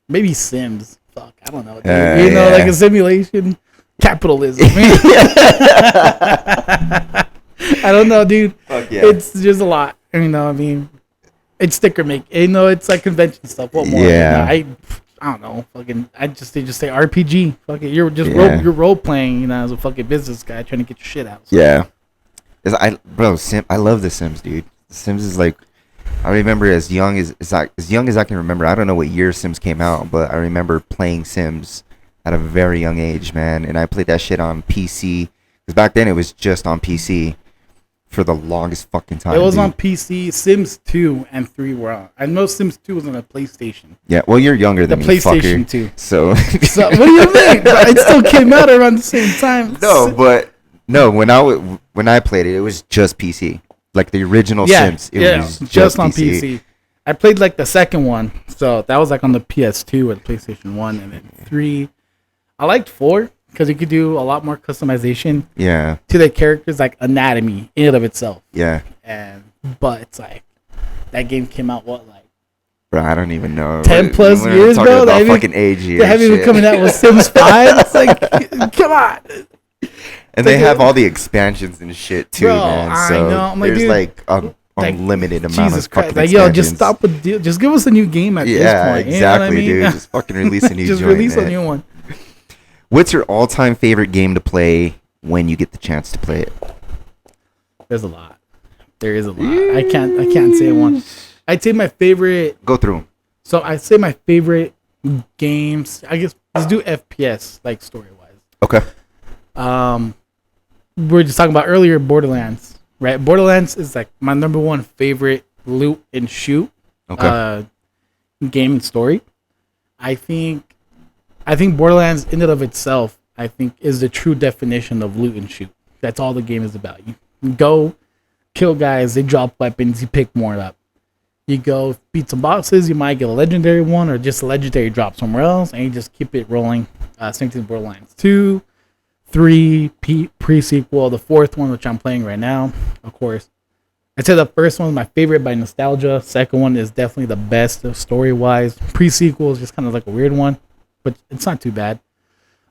Speaker 2: Maybe Sims. Fuck, I don't know. Like a simulation. Capitalism. I don't know, dude. Fuck yeah. It's just a lot. I mean, it's sticker make. It's like convention stuff. What more?
Speaker 1: Yeah.
Speaker 2: I don't know. Fucking. They just say RPG. Fuck it. You're just you're role playing. As a fucking business guy trying to get your shit out. So.
Speaker 1: Yeah. I love The Sims, dude. The Sims is like. I remember as young as I can remember. I don't know what year Sims came out, but I remember playing Sims at a very young age, man. And I played that shit on PC. Because back then it was just on PC for the longest fucking time.
Speaker 2: It was on PC. Sims 2 and 3 were on. I know Sims 2 was on a PlayStation.
Speaker 1: Yeah, well, you're younger than me,
Speaker 2: PlayStation
Speaker 1: fucker.
Speaker 2: 2.
Speaker 1: So
Speaker 2: what do you mean? It still came out around the same time.
Speaker 1: No, when I played it, it was just PC. Like the original Sims, it was just on PC.
Speaker 2: I played like the second one, so that was like on the PS2 or the PlayStation 1, and then 3. I liked 4. because you could do a lot more customization
Speaker 1: Yeah.
Speaker 2: to the characters, like anatomy in and of itself.
Speaker 1: Yeah.
Speaker 2: But it's like that game came out what, like
Speaker 1: Bro, I don't even know.
Speaker 2: 10 plus
Speaker 1: We're
Speaker 2: years,
Speaker 1: talking
Speaker 2: bro.
Speaker 1: about fucking age here.
Speaker 2: They haven't even
Speaker 1: shit.
Speaker 2: coming out with Sims 5. It's like, come on.
Speaker 1: And they have all the expansions and shit too,
Speaker 2: Bro,
Speaker 1: man.
Speaker 2: I
Speaker 1: So
Speaker 2: know. I'm like,
Speaker 1: there's
Speaker 2: dude,
Speaker 1: like
Speaker 2: like,
Speaker 1: unlimited amount
Speaker 2: Jesus
Speaker 1: of fucking
Speaker 2: Christ. Like, yo,
Speaker 1: expansions.
Speaker 2: just stop with deal. Just give us a new game at this point.
Speaker 1: Exactly,
Speaker 2: You know what I mean?
Speaker 1: dude. Just fucking release a new
Speaker 2: Just
Speaker 1: joint,
Speaker 2: release
Speaker 1: man.
Speaker 2: a new one.
Speaker 1: What's your all-time favorite game to play when you get the chance to play it?
Speaker 2: There's a lot. There is a lot. I can't say one. I'd say my favorite.
Speaker 1: Go through 'em.
Speaker 2: So I'd say my favorite games. I guess let's do FPS, like story wise.
Speaker 1: Okay.
Speaker 2: We were just talking about earlier Borderlands, right? Borderlands is like my number one favorite loot and shoot game and story. I think Borderlands in and of itself, I think, is the true definition of loot and shoot. That's all the game is about. You go kill guys, they drop weapons, you pick more up. You go beat some bosses, you might get a legendary one or just a legendary drop somewhere else, and you just keep it rolling. Same thing with Borderlands 2, 3, pre-sequel, the fourth one, which I'm playing right now, of course. I'd say the first one is my favorite by nostalgia. Second one is definitely the best story-wise. Pre-sequel is just kind of like a weird one, but it's not too bad.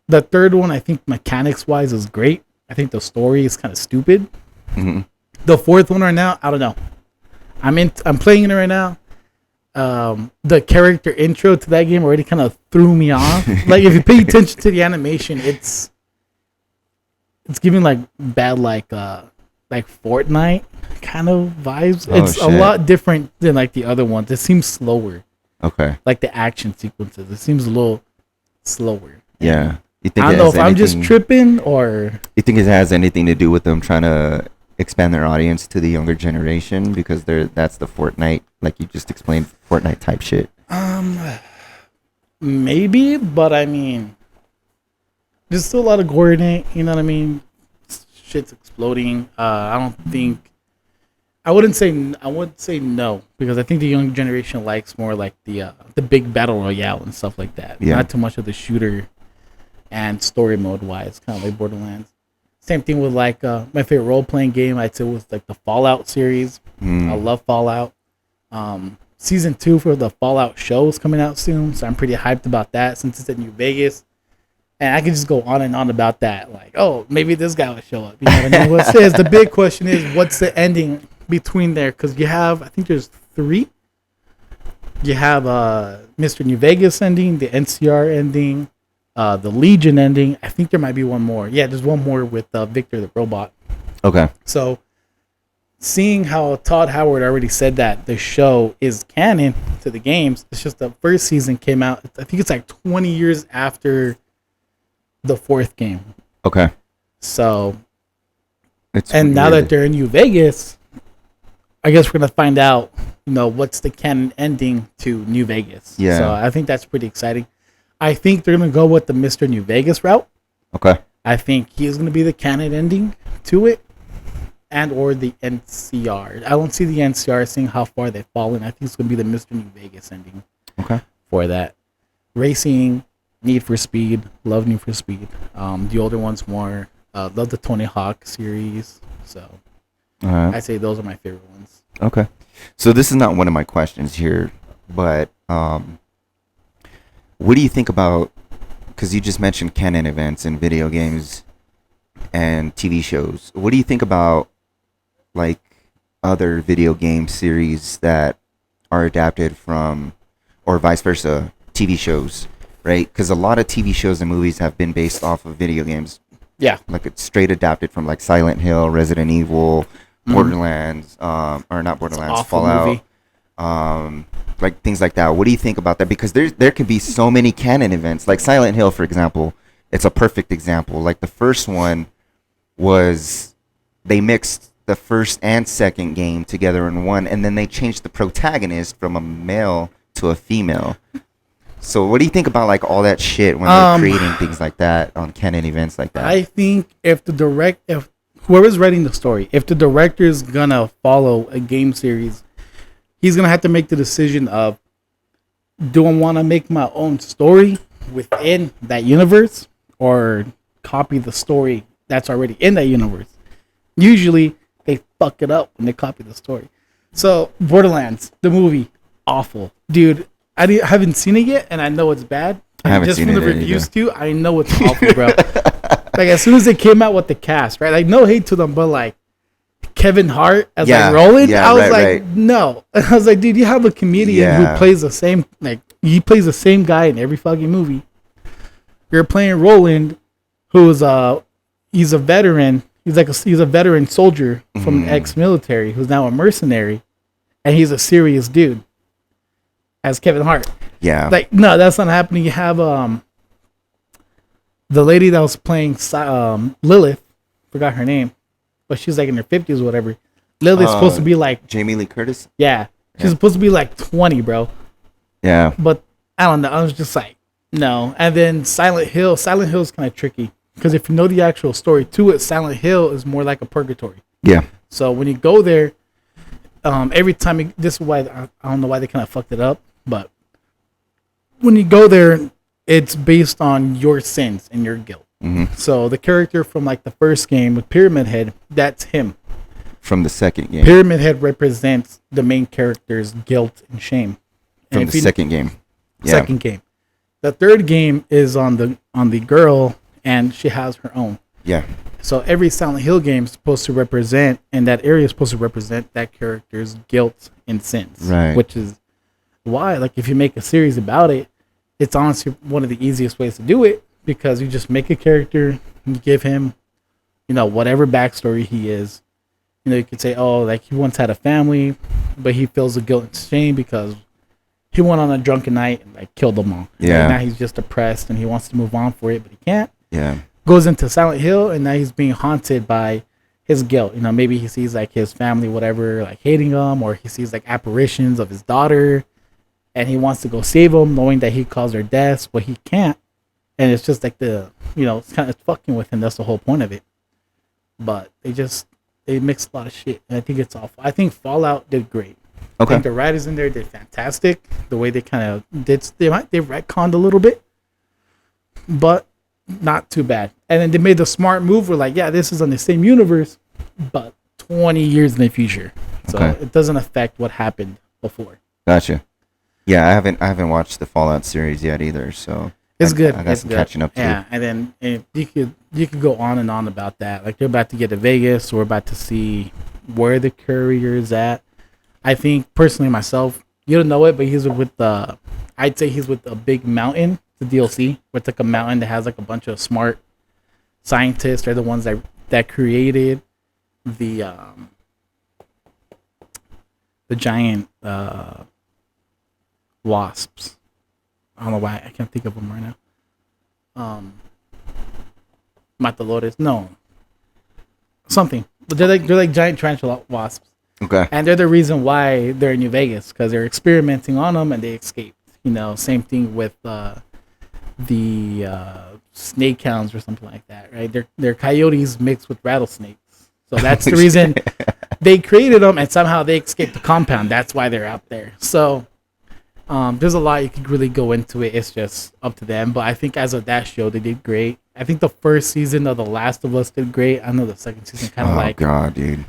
Speaker 2: The third one, I think mechanics-wise is great. I think the story is kind of stupid.
Speaker 1: Mm-hmm.
Speaker 2: The fourth one right now, I don't know. I'm playing it right now. The character intro to that game already kind of threw me off. Like if you pay attention to the animation, it's giving like bad like Fortnite kind of vibes.
Speaker 1: Oh,
Speaker 2: it's
Speaker 1: shit.
Speaker 2: a lot different than like the other ones. It seems slower.
Speaker 1: Okay.
Speaker 2: Like the action sequences, it seems a little slower.
Speaker 1: Yeah. You think
Speaker 2: I don't
Speaker 1: it
Speaker 2: know
Speaker 1: has
Speaker 2: if I'm just
Speaker 1: anything-
Speaker 2: tripping or
Speaker 1: You think it has anything to do with them trying to expand their audience to the younger generation because that's the Fortnite, like you just explained, Fortnite type shit.
Speaker 2: maybe, but I mean, there's still a lot of gore in it. You know what I mean? Shit's exploding. I wouldn't say no because I think the young generation likes more like the big battle royale and stuff like that.
Speaker 1: Yeah.
Speaker 2: Not too much of the shooter and story mode wise, kind of like Borderlands. Same thing with like my favorite role playing game. I'd say was like the Fallout series. I love Fallout. Season 2 for the Fallout show is coming out soon, so I'm pretty hyped about that since it's in New Vegas. And I can just go on and on about that. Like, oh, maybe this guy will show up. You know what I mean? What says the big question is, what's the ending between there? Because you have, I think there's 3. You have Mr. New Vegas ending, the NCR ending, the Legion ending. I think there might be one more. Yeah, there's one more with Victor the Robot.
Speaker 1: Okay.
Speaker 2: So, seeing how Todd Howard already said that the show is canon to the games, it's just the first season came out. I think it's like 20 years after the 4th game.
Speaker 1: Okay.
Speaker 2: So,
Speaker 1: It's
Speaker 2: and now
Speaker 1: weird.
Speaker 2: that they're in New Vegas, I guess we're gonna find out, what's the canon ending to New Vegas.
Speaker 1: Yeah.
Speaker 2: So I think that's pretty exciting. I think they're gonna go with the Mr. New Vegas route.
Speaker 1: Okay.
Speaker 2: I think he's gonna be the canon ending to it, and or the NCR. I don't see the NCR seeing how far they've fallen. I think it's gonna be the Mr. New Vegas ending.
Speaker 1: Okay.
Speaker 2: For that, racing, Need for Speed, love Need for Speed. The older ones more. Love the Tony Hawk series. So
Speaker 1: All right.
Speaker 2: I'd say those are my favorite ones.
Speaker 1: Okay. So this is not one of my questions here, but what do you think about, because you just mentioned canon events in video games and TV shows. What do you think about like other video game series that are adapted from, or vice versa, TV shows, right? Because a lot of TV shows and movies have been based off of video games.
Speaker 2: Yeah.
Speaker 1: Like it's straight adapted from like Silent Hill, Resident Evil, Borderlands, or not Borderlands,
Speaker 2: Awful
Speaker 1: Fallout,
Speaker 2: movie.
Speaker 1: like things like that. What do you think about that? Because there could be so many canon events, like Silent Hill, for example. It's a perfect example. Like the first one was they mixed the first and second game together in one, and then they changed the protagonist from a male to a female. So what do you think about like all that shit when they're creating things like that on canon events like that?
Speaker 2: I think if whoever's writing the story, if the director is gonna follow a game series, he's gonna have to make the decision of, do I want to make my own story within that universe, or copy the story that's already in that universe. Usually they fuck it up when they copy the story. So Borderlands, the movie, awful, dude. I haven't seen it yet, and I know it's bad.
Speaker 1: I haven't
Speaker 2: just
Speaker 1: seen
Speaker 2: from
Speaker 1: it
Speaker 2: the reviews
Speaker 1: either.
Speaker 2: too, I know it's awful, bro. Like as soon as they came out with the cast, right? Like no hate to them, but like Kevin Hart as like Roland, I was like, no. I was like, dude, you have a comedian who plays the same, like he plays the same guy in every fucking movie. You're playing Roland, who's he's a veteran. He's a veteran soldier from the ex-military who's now a mercenary, and he's a serious dude. As Kevin Hart.
Speaker 1: Yeah.
Speaker 2: Like no, that's not happening. You have the lady that was playing Lilith, forgot her name, but she's like in her 50s or whatever. Lilith's supposed to be like
Speaker 1: Jamie Lee Curtis.
Speaker 2: Yeah, she's supposed to be like 20, bro.
Speaker 1: Yeah.
Speaker 2: But I don't know. I was just like, no. And then Silent Hill. Silent Hill is kind of tricky because if you know the actual story to it, Silent Hill is more like a purgatory.
Speaker 1: Yeah.
Speaker 2: So when you go there, every time this is why I don't know why they kind of fucked it up, but when you go there, it's based on your sins and your guilt.
Speaker 1: Mm-hmm.
Speaker 2: So the character from like the first game with Pyramid Head, that's him.
Speaker 1: From the second game.
Speaker 2: Pyramid Head represents the main character's guilt and shame.
Speaker 1: From the second game. Yeah.
Speaker 2: Second game. The third game is on the girl, and she has her own.
Speaker 1: Yeah.
Speaker 2: So every Silent Hill game is supposed to represent, and that area is supposed to represent that character's guilt and sins.
Speaker 1: Right.
Speaker 2: Which is why, like, if you make a series about it, it's honestly one of the easiest ways to do it because you just make a character, you give him, whatever backstory he is. You could say, oh, like he once had a family, but he feels the guilt and shame because he went on a drunken night and like killed them all.
Speaker 1: Yeah.
Speaker 2: And now he's just depressed and he wants to move on for it, but he can't.
Speaker 1: Yeah.
Speaker 2: Goes into Silent Hill and now he's being haunted by his guilt. Maybe he sees like his family, whatever, like hating him, or he sees like apparitions of his daughter and he wants to go save them knowing that he caused their deaths, but he can't. And it's just like it's kind of fucking with him. That's the whole point of it. But they mixed a lot of shit, and I think it's awful. I think Fallout did great.
Speaker 1: Okay.
Speaker 2: I think the writers in there did fantastic. The way they kind of did, they retconned a little bit, but not too bad. And then they made the smart move where like, yeah, this is on the same universe, but 20 years in the future, so it doesn't affect what happened before.
Speaker 1: Gotcha. Yeah, I haven't watched the Fallout series yet either, so
Speaker 2: it's good.
Speaker 1: I got some catching up to.
Speaker 2: Yeah, and then you could go on and on about that. Like they're about to get to Vegas, so we're about to see where the courier is at. I think personally myself, you don't know it, but he's with I'd say he's with a big mountain, the DLC, where it's like a mountain that has like a bunch of smart scientists. They're the ones that created the giant wasps. I don't know why I can't think of them right now. Matadores, no, something. But they're like giant tarantula wasps.
Speaker 1: Okay.
Speaker 2: And they're the reason why they're in New Vegas because they're experimenting on them and they escaped. Same thing with the snake hounds or something like that, right? They're coyotes mixed with rattlesnakes. So that's the reason they created them, and somehow they escaped the compound. That's why they're out there. So. There's a lot you could really go into it. It's just up to them. But I think as of that show, they did great. I think the first season of The Last of Us did great. I know the second season kind of
Speaker 1: Oh god, dude!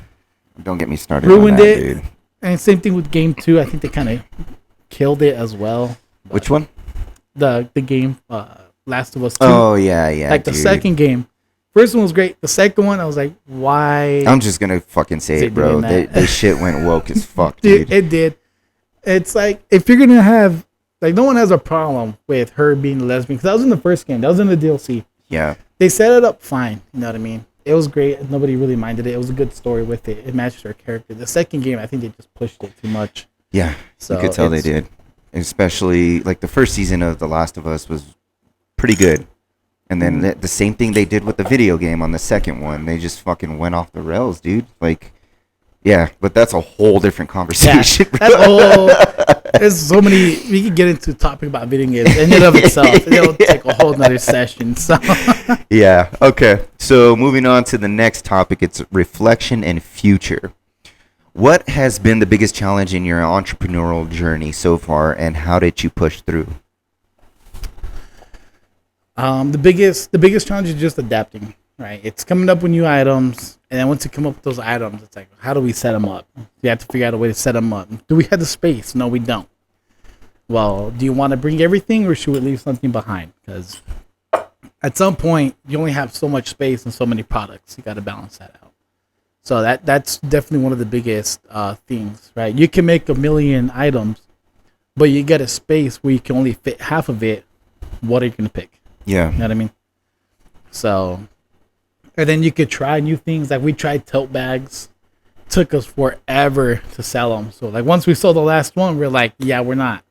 Speaker 1: Don't get me started.
Speaker 2: Ruined
Speaker 1: on that,
Speaker 2: it.
Speaker 1: Dude.
Speaker 2: And same thing with Game 2. I think they kind of killed it as well.
Speaker 1: Which one?
Speaker 2: The game Last of Us 2.
Speaker 1: Oh yeah. Like
Speaker 2: the second game. First one was great. The second one, I was like, why?
Speaker 1: I'm just gonna fucking say it, bro. This shit went woke as fuck,
Speaker 2: dude.
Speaker 1: Dude.
Speaker 2: It did. It's like, if you're gonna have, like, no one has a problem with her being lesbian, because that was in the first game, that was in the DLC.
Speaker 1: Yeah.
Speaker 2: They set it up fine, you know what I mean? It was great, nobody really minded it. It was a good story with it. It matched her character. The second game, I think they just pushed it too much.
Speaker 1: Yeah, so you could tell they did. Especially, like, the first season of The Last of Us was pretty good. And then the same thing they did with the video game on the second one. They just fucking went off the rails, dude. Like, yeah, but that's a whole different conversation.
Speaker 2: Yeah, that's a whole. There's so many. We could get into a topic about video games in and of itself. It'll take a whole nother session. So.
Speaker 1: Yeah. Okay. So moving on to the next topic, it's reflection and future. What has been the biggest challenge in your entrepreneurial journey so far, and how did you push through?
Speaker 2: The biggest challenge is just adapting, right? It's coming up with new items, and then once you come up with those items, it's like, how do we set them up? You have to figure out a way to set them up. Do we have the space? No, we don't. Well, do you want to bring everything, or should we leave something behind? Because at some point, you only have so much space and so many products. You got to balance that out. So that's definitely one of the biggest things, right? You can make 1 million items, but you get a space where you can only fit half of it. What are you going to pick?
Speaker 1: Yeah.
Speaker 2: You know what I mean? So, and then you could try new things. Like we tried tote bags. Took us forever to sell them. So like once we sold the last one, we're like, yeah, we're not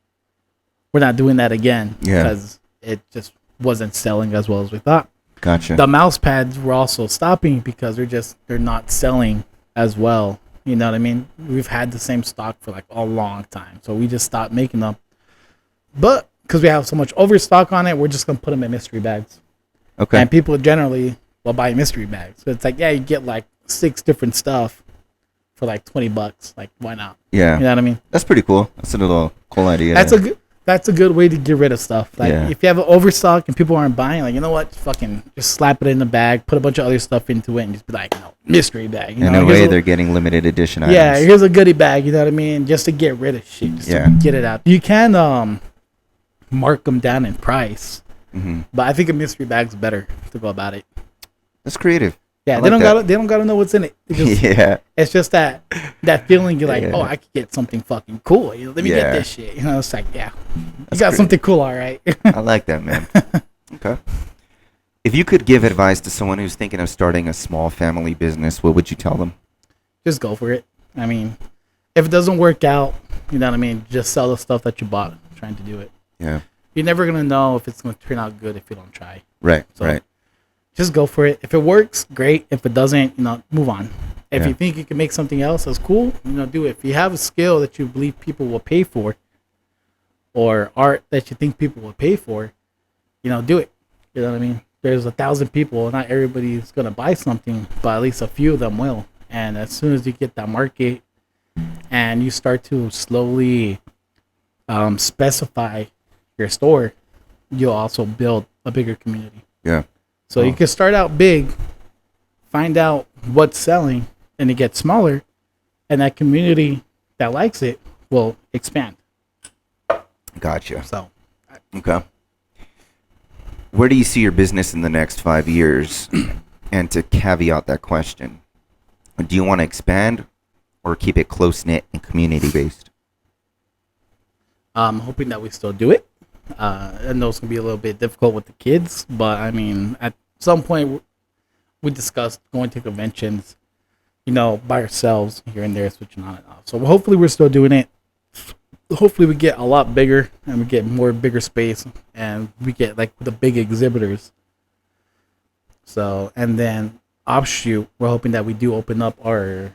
Speaker 2: doing that again.
Speaker 1: Yeah.
Speaker 2: Because it just wasn't selling as well as we thought.
Speaker 1: Gotcha.
Speaker 2: The mouse pads were also stopping because they're not selling as well. You know what I mean? We've had the same stock for like a long time. So we just stopped making them. But because we have so much overstock on it, we're just going to put them in mystery bags.
Speaker 1: Okay.
Speaker 2: And people generally will buy mystery bags. So it's like, yeah, you get like 6 different stuff for like $20. Like, why not?
Speaker 1: Yeah.
Speaker 2: You know what I mean?
Speaker 1: That's pretty cool. That's a little cool idea.
Speaker 2: That's a good way to get rid of stuff. Like, if you have an overstock and people aren't buying, like, you know what? Just slap it in the bag, put a bunch of other stuff into it, and just be like, no, mystery bag.
Speaker 1: In a way, they're getting limited edition items.
Speaker 2: Yeah, here's a goodie bag, you know what I mean? Just to get rid of shit. Just to get it out. You can mark them down in price, but I think a mystery bag's better to go about it.
Speaker 1: That's creative.
Speaker 2: Yeah, they don't gotta know what's in it. It's just that feeling. You're like, oh, I could get something fucking cool. You know, let me get this shit. You know, it's like, yeah, you got something cool, all right.
Speaker 1: I like that, man. Okay. If you could give advice to someone who's thinking of starting a small family business, what would you tell them?
Speaker 2: Just go for it. I mean, if it doesn't work out, you know what I mean. Just sell the stuff that you bought trying to do it.
Speaker 1: Yeah.
Speaker 2: You're never gonna know if it's gonna turn out good if you don't try.
Speaker 1: Right. Right.
Speaker 2: Just go for it. If it works, great. If it doesn't, move on. If you think you can make something else that's cool, do it. If you have a skill that you believe people will pay for, or art that you think people will pay for, do it. You know what I mean? There's 1,000 people. Not everybody's gonna buy something, but at least a few of them will. And as soon as you get that market, and you start to slowly specify your store, you'll also build a bigger community.
Speaker 1: Yeah.
Speaker 2: So you can start out big, find out what's selling, and it gets smaller, and that community that likes it will expand.
Speaker 1: Gotcha.
Speaker 2: So,
Speaker 1: okay. Where do you see your business in the next 5 years? And to caveat that question, do you want to expand or keep it close-knit and community-based?
Speaker 2: I'm hoping that we still do it. I know it's going to be a little bit difficult with the kids, but I mean, at some point, we discussed going to conventions, by ourselves here and there, switching on and off. So hopefully we're still doing it. Hopefully we get a lot bigger and we get bigger space and we get like the big exhibitors. So, and then offshoot, we're hoping that we do open up our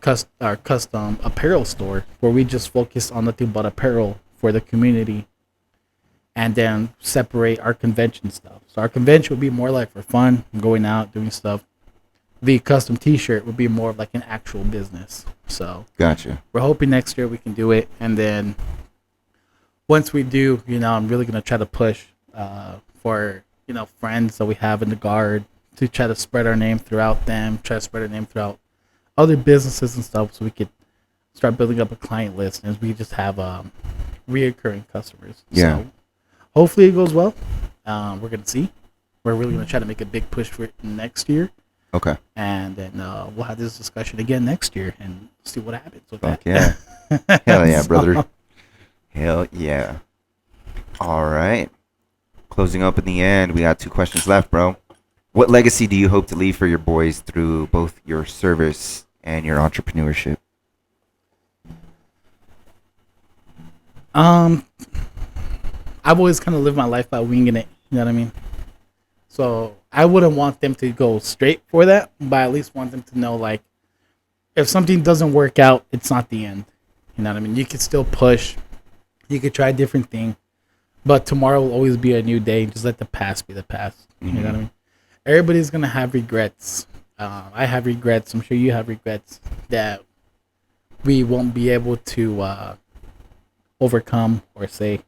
Speaker 2: custom apparel store where we just focus on nothing but apparel for the community. And then separate our convention stuff. So our convention would be more like for fun, going out, doing stuff. The custom T-shirt would be more of like an actual business. So
Speaker 1: gotcha.
Speaker 2: We're hoping next year we can do it. And then once we do, I'm really going to try to push for, friends that we have in the guard to try to spread our name throughout them, try to spread our name throughout other businesses and stuff so we could start building up a client list and we just have reoccurring customers.
Speaker 1: Yeah.
Speaker 2: So, hopefully it goes well. We're going to see. We're really going to try to make a big push for it next year.
Speaker 1: Okay.
Speaker 2: And then we'll have this discussion again next year and see what happens with
Speaker 1: Fuck
Speaker 2: that.
Speaker 1: Yeah. Hell yeah, brother. Hell yeah. All right. Closing up in the end, we got 2 questions left, bro. What legacy do you hope to leave for your boys through both your service and your entrepreneurship?
Speaker 2: I've always kind of lived my life by winging it. You know what I mean? So I wouldn't want them to go straight for that, but I at least want them to know, like, if something doesn't work out, it's not the end. You know what I mean? You could still push. You could try a different thing. But tomorrow will always be a new day. Just let the past be the past. You know what I mean? Everybody's going to have regrets. I have regrets. I'm sure you have regrets that we won't be able to overcome or say.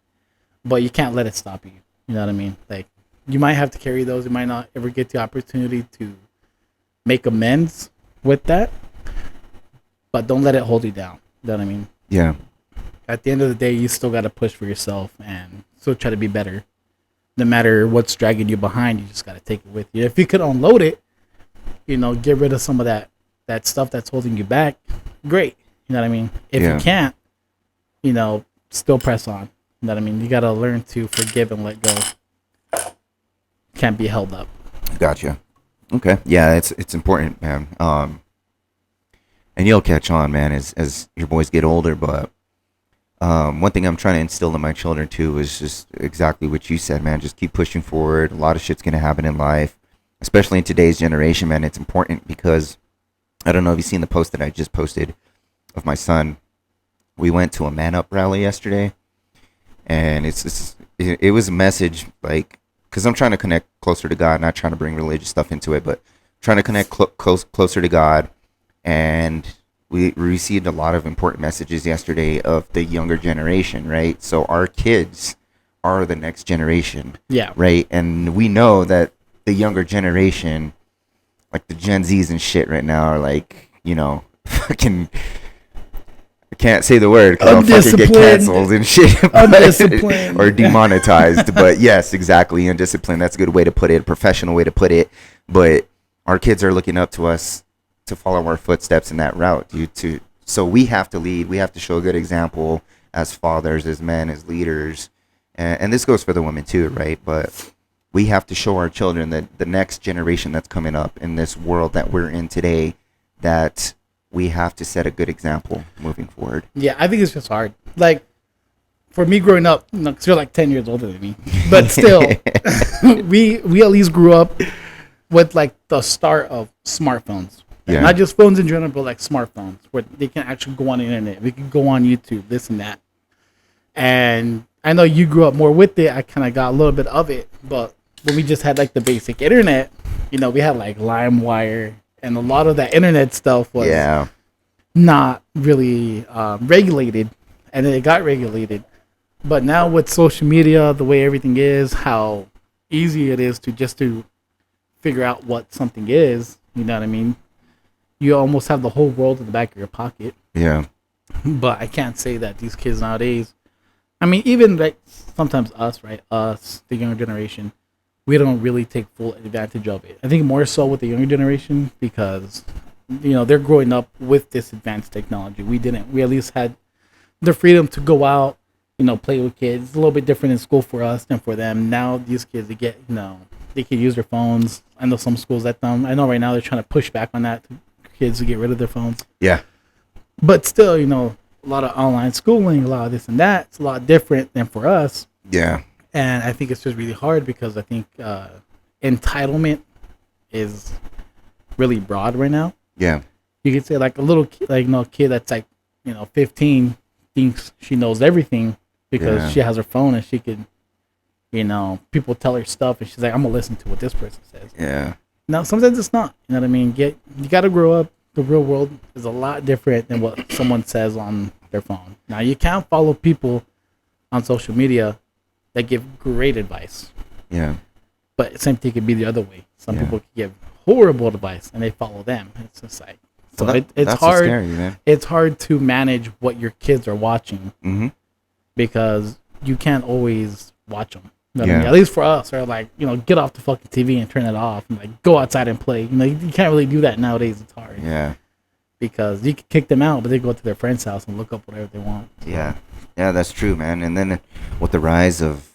Speaker 2: But you can't let it stop you. You know what I mean? Like, you might have to carry those. You might not ever get the opportunity to make amends with that, but don't let it hold you down. You know what I mean?
Speaker 1: Yeah.
Speaker 2: At the end of the day, you still got to push for yourself and still try to be better. No matter what's dragging you behind, you just got to take it with you. If you could unload it, get rid of some of that stuff that's holding you back, great. You know what I mean? If you can't, still press on. You know what I mean? You got to learn to forgive and let go. Can't be held up.
Speaker 1: Gotcha. Okay. Yeah, it's important, man. And you'll catch on, man, as your boys get older. But one thing I'm trying to instill in my children too is just exactly what you said, man. Just keep pushing forward. A lot of shit's gonna happen in life, especially in today's generation, man. It's important because I don't know if you've seen the post that I just posted of my son. We went to a Man Up rally yesterday, and it was a message like, because I'm trying to connect closer to God, not trying to bring religious stuff into it, but trying to connect closer to God. And we received a lot of important messages yesterday of the younger generation, right? So our kids are the next generation.
Speaker 2: Yeah.
Speaker 1: Right? And we know that the younger generation, like the Gen Zs and shit right now, are like, fucking... I can't say the word because I'll fucking get canceled and shit.
Speaker 2: Undisciplined.
Speaker 1: Or demonetized. But yes, exactly. Undisciplined. That's a good way to put it. A professional way to put it. But our kids are looking up to us to follow our footsteps in that route, dude. So we have to lead. We have to show a good example as fathers, as men, as leaders. And this goes for the women too, right? But we have to show our children that the next generation that's coming up in this world that we're in today, that we have to set a good example moving forward.
Speaker 2: Yeah, I think it's just hard. Like, for me growing up, because you're like 10 years older than me, but still, we at least grew up with like the start of smartphones.
Speaker 1: Yeah.
Speaker 2: Not just phones in general, but like smartphones where they can actually go on the internet. We can go on YouTube, this and that. And I know you grew up more with it. I kind of got a little bit of it. But when we just had like the basic internet, we had like LimeWire. And a lot of that internet stuff was not really regulated. And then it got regulated. But now with social media, the way everything is, how easy it is to figure out what something is, you know what I mean? You almost have the whole world in the back of your pocket.
Speaker 1: Yeah.
Speaker 2: But I can't say that these kids nowadays, I mean, even like sometimes us, the younger generation, we don't really take full advantage of it. I think more so with the younger generation because, they're growing up with this advanced technology. We didn't. We at least had the freedom to go out, play with kids. It's a little bit different in school for us than for them. Now these kids, they get, they can use their phones. I know some schools let them. I know right now they're trying to push back on that. Kids to get rid of their phones.
Speaker 1: Yeah. But
Speaker 2: still, a lot of online schooling, a lot of this and that. It's a lot different than for us.
Speaker 1: Yeah.
Speaker 2: And I think it's just really hard because I think entitlement is really broad right now.
Speaker 1: Yeah.
Speaker 2: You could say like a little kid, kid that's like, 15 thinks she knows everything because she has her phone and she could, people tell her stuff and she's like, I'm going to listen to what this person says.
Speaker 1: Yeah.
Speaker 2: Now, sometimes it's not. You know what I mean? You got to grow up. The real world is a lot different than what someone says on their phone. Now, you can't follow people on social media that give great advice.
Speaker 1: Yeah.
Speaker 2: But same thing could be the other way. Some people can give horrible advice and they follow them. It's just like, so it's hard.
Speaker 1: Scary, man.
Speaker 2: It's hard to manage what your kids are watching because you can't always watch them. You know what I mean? At least for us, or like, get off the fucking TV and turn it off and like go outside and play. You can't really do that nowadays. It's hard.
Speaker 1: Yeah.
Speaker 2: Because you can kick them out, but they go to their friend's house and look up whatever they want.
Speaker 1: Yeah. Yeah, that's true, man. And then with the rise of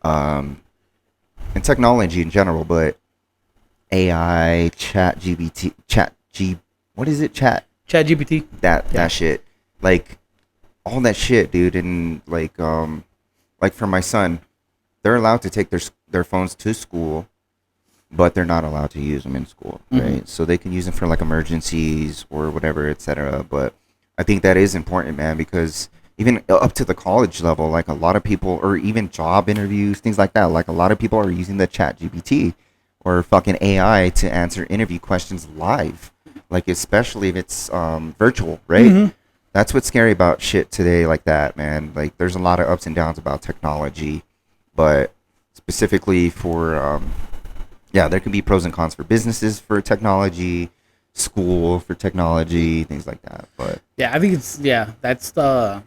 Speaker 1: and technology in general, but AI, what is it? Chat
Speaker 2: GPT.
Speaker 1: That shit. Like all that shit, dude, and like for my son, they're allowed to take their phones to school, but they're not allowed to use them in school, right? So they can use them for like emergencies or whatever, etc. But I think that is important, man, because even up to the college level, like a lot of people, or even job interviews, things like that, like a lot of people are using the Chat GPT or fucking AI to answer interview questions live, like especially if it's virtual, right? That's what's scary about shit today, like that, man. Like there's a lot of ups and downs about technology. But specifically for there can be pros and cons for businesses for technology, school for technology, things like that. But
Speaker 2: yeah, I think that's the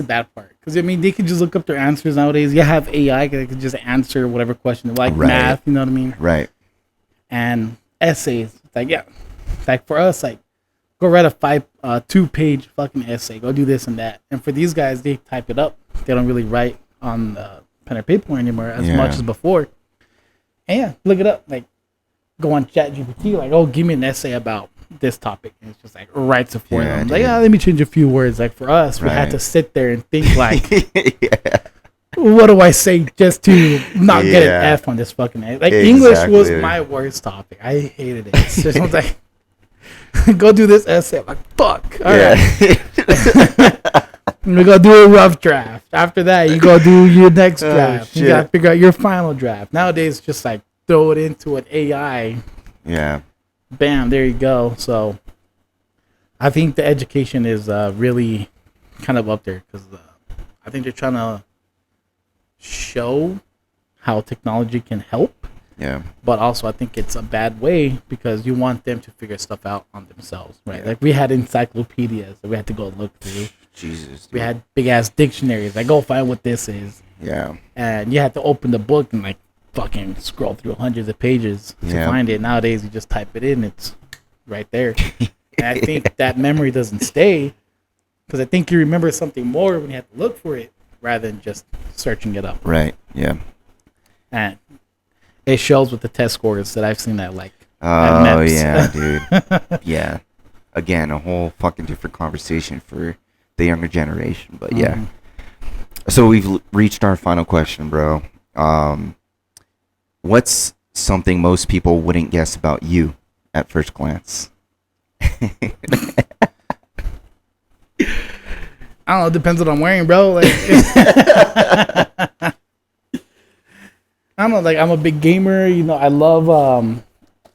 Speaker 2: bad part, because I mean they can just look up their answers nowadays. You have AI that can just answer whatever question, like math, you know what I mean?
Speaker 1: Right.
Speaker 2: And essays, like for us, like go write a 2-page fucking essay, go do this and that. And for these guys, they type it up. They don't really write on pen or paper anymore as much as before. And yeah, look it up. Like, go on ChatGPT. Like, oh, give me an essay about this topic, and it's just like writes it for them. Like, let me change a few words. Like for us, we had to sit there and think like, what do I say just to not get an F on this fucking essay? Like English was my worst topic. I hated it. So I was like, go do this essay. I'm like, fuck. All right. We go do a rough draft. After that, you go do your next draft. You gotta figure out your final draft. Nowadays, just like throw it into an AI.
Speaker 1: Yeah.
Speaker 2: Bam, there you go. So I think the education is really kind of up there, because I think they're trying to show how technology can help.
Speaker 1: Yeah.
Speaker 2: But also I think it's a bad way, because you want them to figure stuff out on themselves, right? Yeah. Like we had encyclopedias that we had to go look through.
Speaker 1: Jesus.
Speaker 2: We had big ass dictionaries. Like, go find what this is.
Speaker 1: Yeah.
Speaker 2: And you had to open the book and like fucking scroll through hundreds of pages to find it. Nowadays you just type it in, it's right there. And I think that memory doesn't stay, because I think you remember something more when you have to look for it rather than just searching it up.
Speaker 1: Right. Yeah.
Speaker 2: And it shows with the test scores that I've seen that, like,
Speaker 1: oh yeah, dude. Yeah. Again, a whole fucking different conversation for the younger generation, but yeah. So we've reached our final question, bro. What's something most people wouldn't guess about you at first glance?
Speaker 2: I don't know. It depends what I'm wearing, bro. Like, I don't know. Like, I'm a big gamer. You know, I love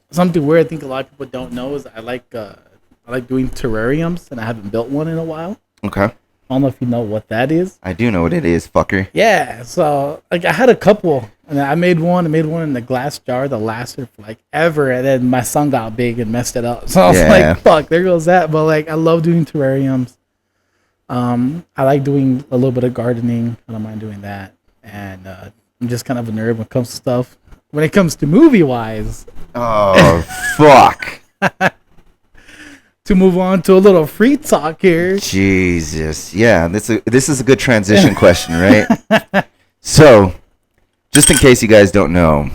Speaker 2: something weird I think a lot of people don't know is I like doing terrariums, and I haven't built one in a while. Okay. I don't know if you know what that is.
Speaker 1: I do know what it is, fucker.
Speaker 2: Yeah. So, like, I had a couple, and I made one in the glass jar that lasted for like ever, and then my son got big and messed it up. So I was like, fuck, there goes that. But like, I love doing terrariums. I like doing a little bit of gardening. I don't mind doing that. And I'm just kind of a nerd when it comes to stuff. When it comes to movie-wise.
Speaker 1: Oh, fuck.
Speaker 2: To move on to a little free talk here.
Speaker 1: Jesus. Yeah, this is a good transition question, right? So, just in case you guys don't know,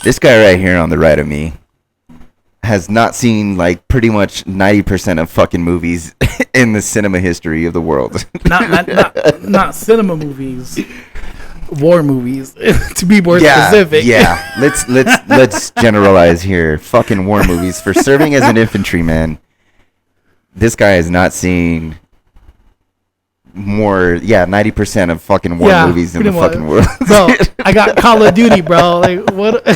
Speaker 1: this guy right here on the right of me has not seen like pretty much 90% of fucking movies in the cinema history of the world.
Speaker 2: not cinema movies. War movies, to be more specific.
Speaker 1: Yeah, let's generalize here. Fucking war movies. For serving as an infantryman, this guy has not seen 90% of fucking war movies in the fucking world.
Speaker 2: Bro, I got Call of Duty, bro. Like, what?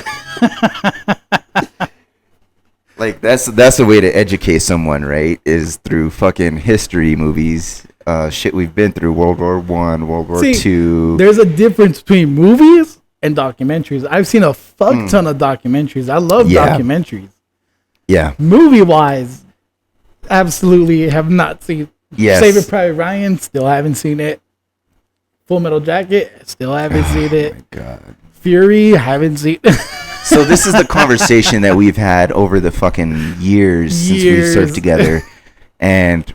Speaker 1: Like, that's the way to educate someone, right? Is through fucking history movies. Shit we've been through, World War I, World War II.
Speaker 2: There's a difference between movies and documentaries. I've seen a fuck ton of documentaries. I love documentaries. Yeah. Movie-wise, absolutely have not seen. Yes. Saving Private Ryan, still haven't seen it. Full Metal Jacket, still haven't seen it. Oh, my God. Fury, haven't seen it.
Speaker 1: So this is the conversation that we've had over the fucking years since we served together. And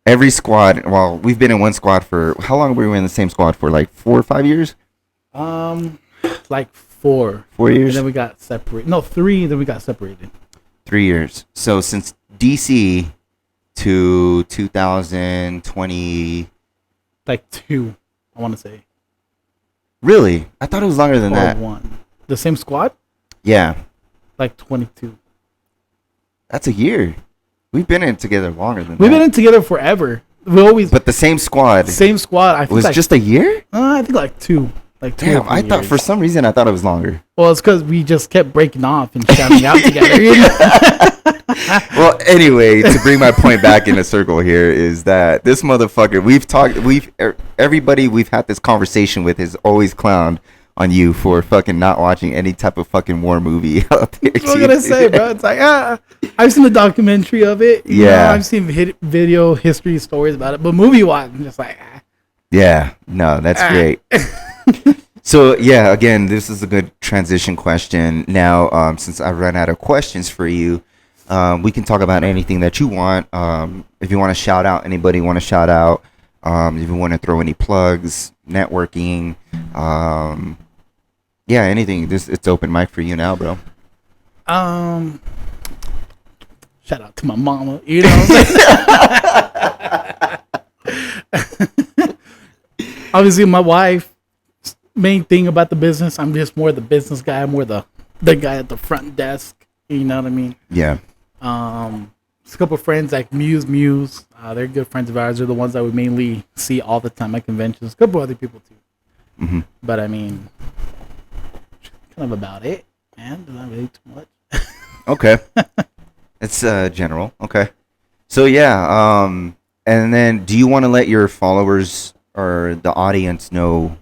Speaker 1: every squad, well, we've been in one squad for, how long were we in the same squad for? Like 4 or 5 years?
Speaker 2: Like 4.
Speaker 1: 4 years?
Speaker 2: And then we got separated. No, 3, then we got separated.
Speaker 1: 3 years. So since DC to 2020.
Speaker 2: Like 2, I want to say.
Speaker 1: Really? I thought it was longer than that.
Speaker 2: 1. The same squad?
Speaker 1: Yeah.
Speaker 2: Like 22.
Speaker 1: That's a year. We've been in it together longer than that.
Speaker 2: We've been in it together forever. We always.
Speaker 1: But the same squad.
Speaker 2: Same squad. I think
Speaker 1: was like, just a year?
Speaker 2: I think like 2. Like 2.
Speaker 1: Damn, I thought for some reason I thought it was longer.
Speaker 2: Well, it's because we just kept breaking off and shouting out together. You know?
Speaker 1: Well, anyway, to bring my point back in a circle here is that this motherfucker, everybody we've had this conversation with has always clowned on you for fucking not watching any type of fucking war movie out there.
Speaker 2: That's what I'm gonna say, bro. It's like, I've seen the documentary of it. You know, I've seen video history stories about it, but movie wise, I'm just like,
Speaker 1: Yeah, no, that's great. So yeah, again, this is a good transition question. Now, since I ran out of questions for you, we can talk about anything that you want. If you want to shout out anybody, want to shout out. If you want to throw any plugs, networking, yeah, anything. It's open mic for you now, bro.
Speaker 2: Shout out to my mama. You know what I'm saying? Obviously, my wife. Main thing about the business, I'm just more the business guy, more the guy at the front desk. You know what I mean?
Speaker 1: Yeah.
Speaker 2: Just a couple of friends like Muse. They're good friends of ours. They're the ones that we mainly see all the time at conventions. A couple other people too.
Speaker 1: Mm-hmm.
Speaker 2: But I mean, kind of about it, man. Not really too much.
Speaker 1: Okay. It's general. Okay. So yeah. And then, do you want to let your followers or the audience know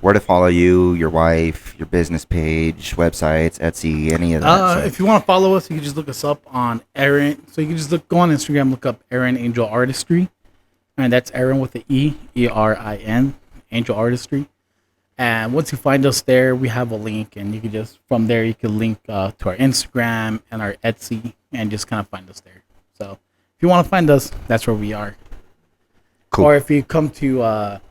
Speaker 1: where to follow you, your wife, your business page, websites, Etsy, any of that?
Speaker 2: If you want to follow us, you can just look us up on Aaron. So you can just go on Instagram, look up Aaron Angel Artistry. And that's Aaron with the E-R-I-N, Angel Artistry. And once you find us there, we have a link. And you can just, from there, you can link to our Instagram and our Etsy and just kind of find us there. So if you want to find us, that's where we are. Cool. Or if you come to...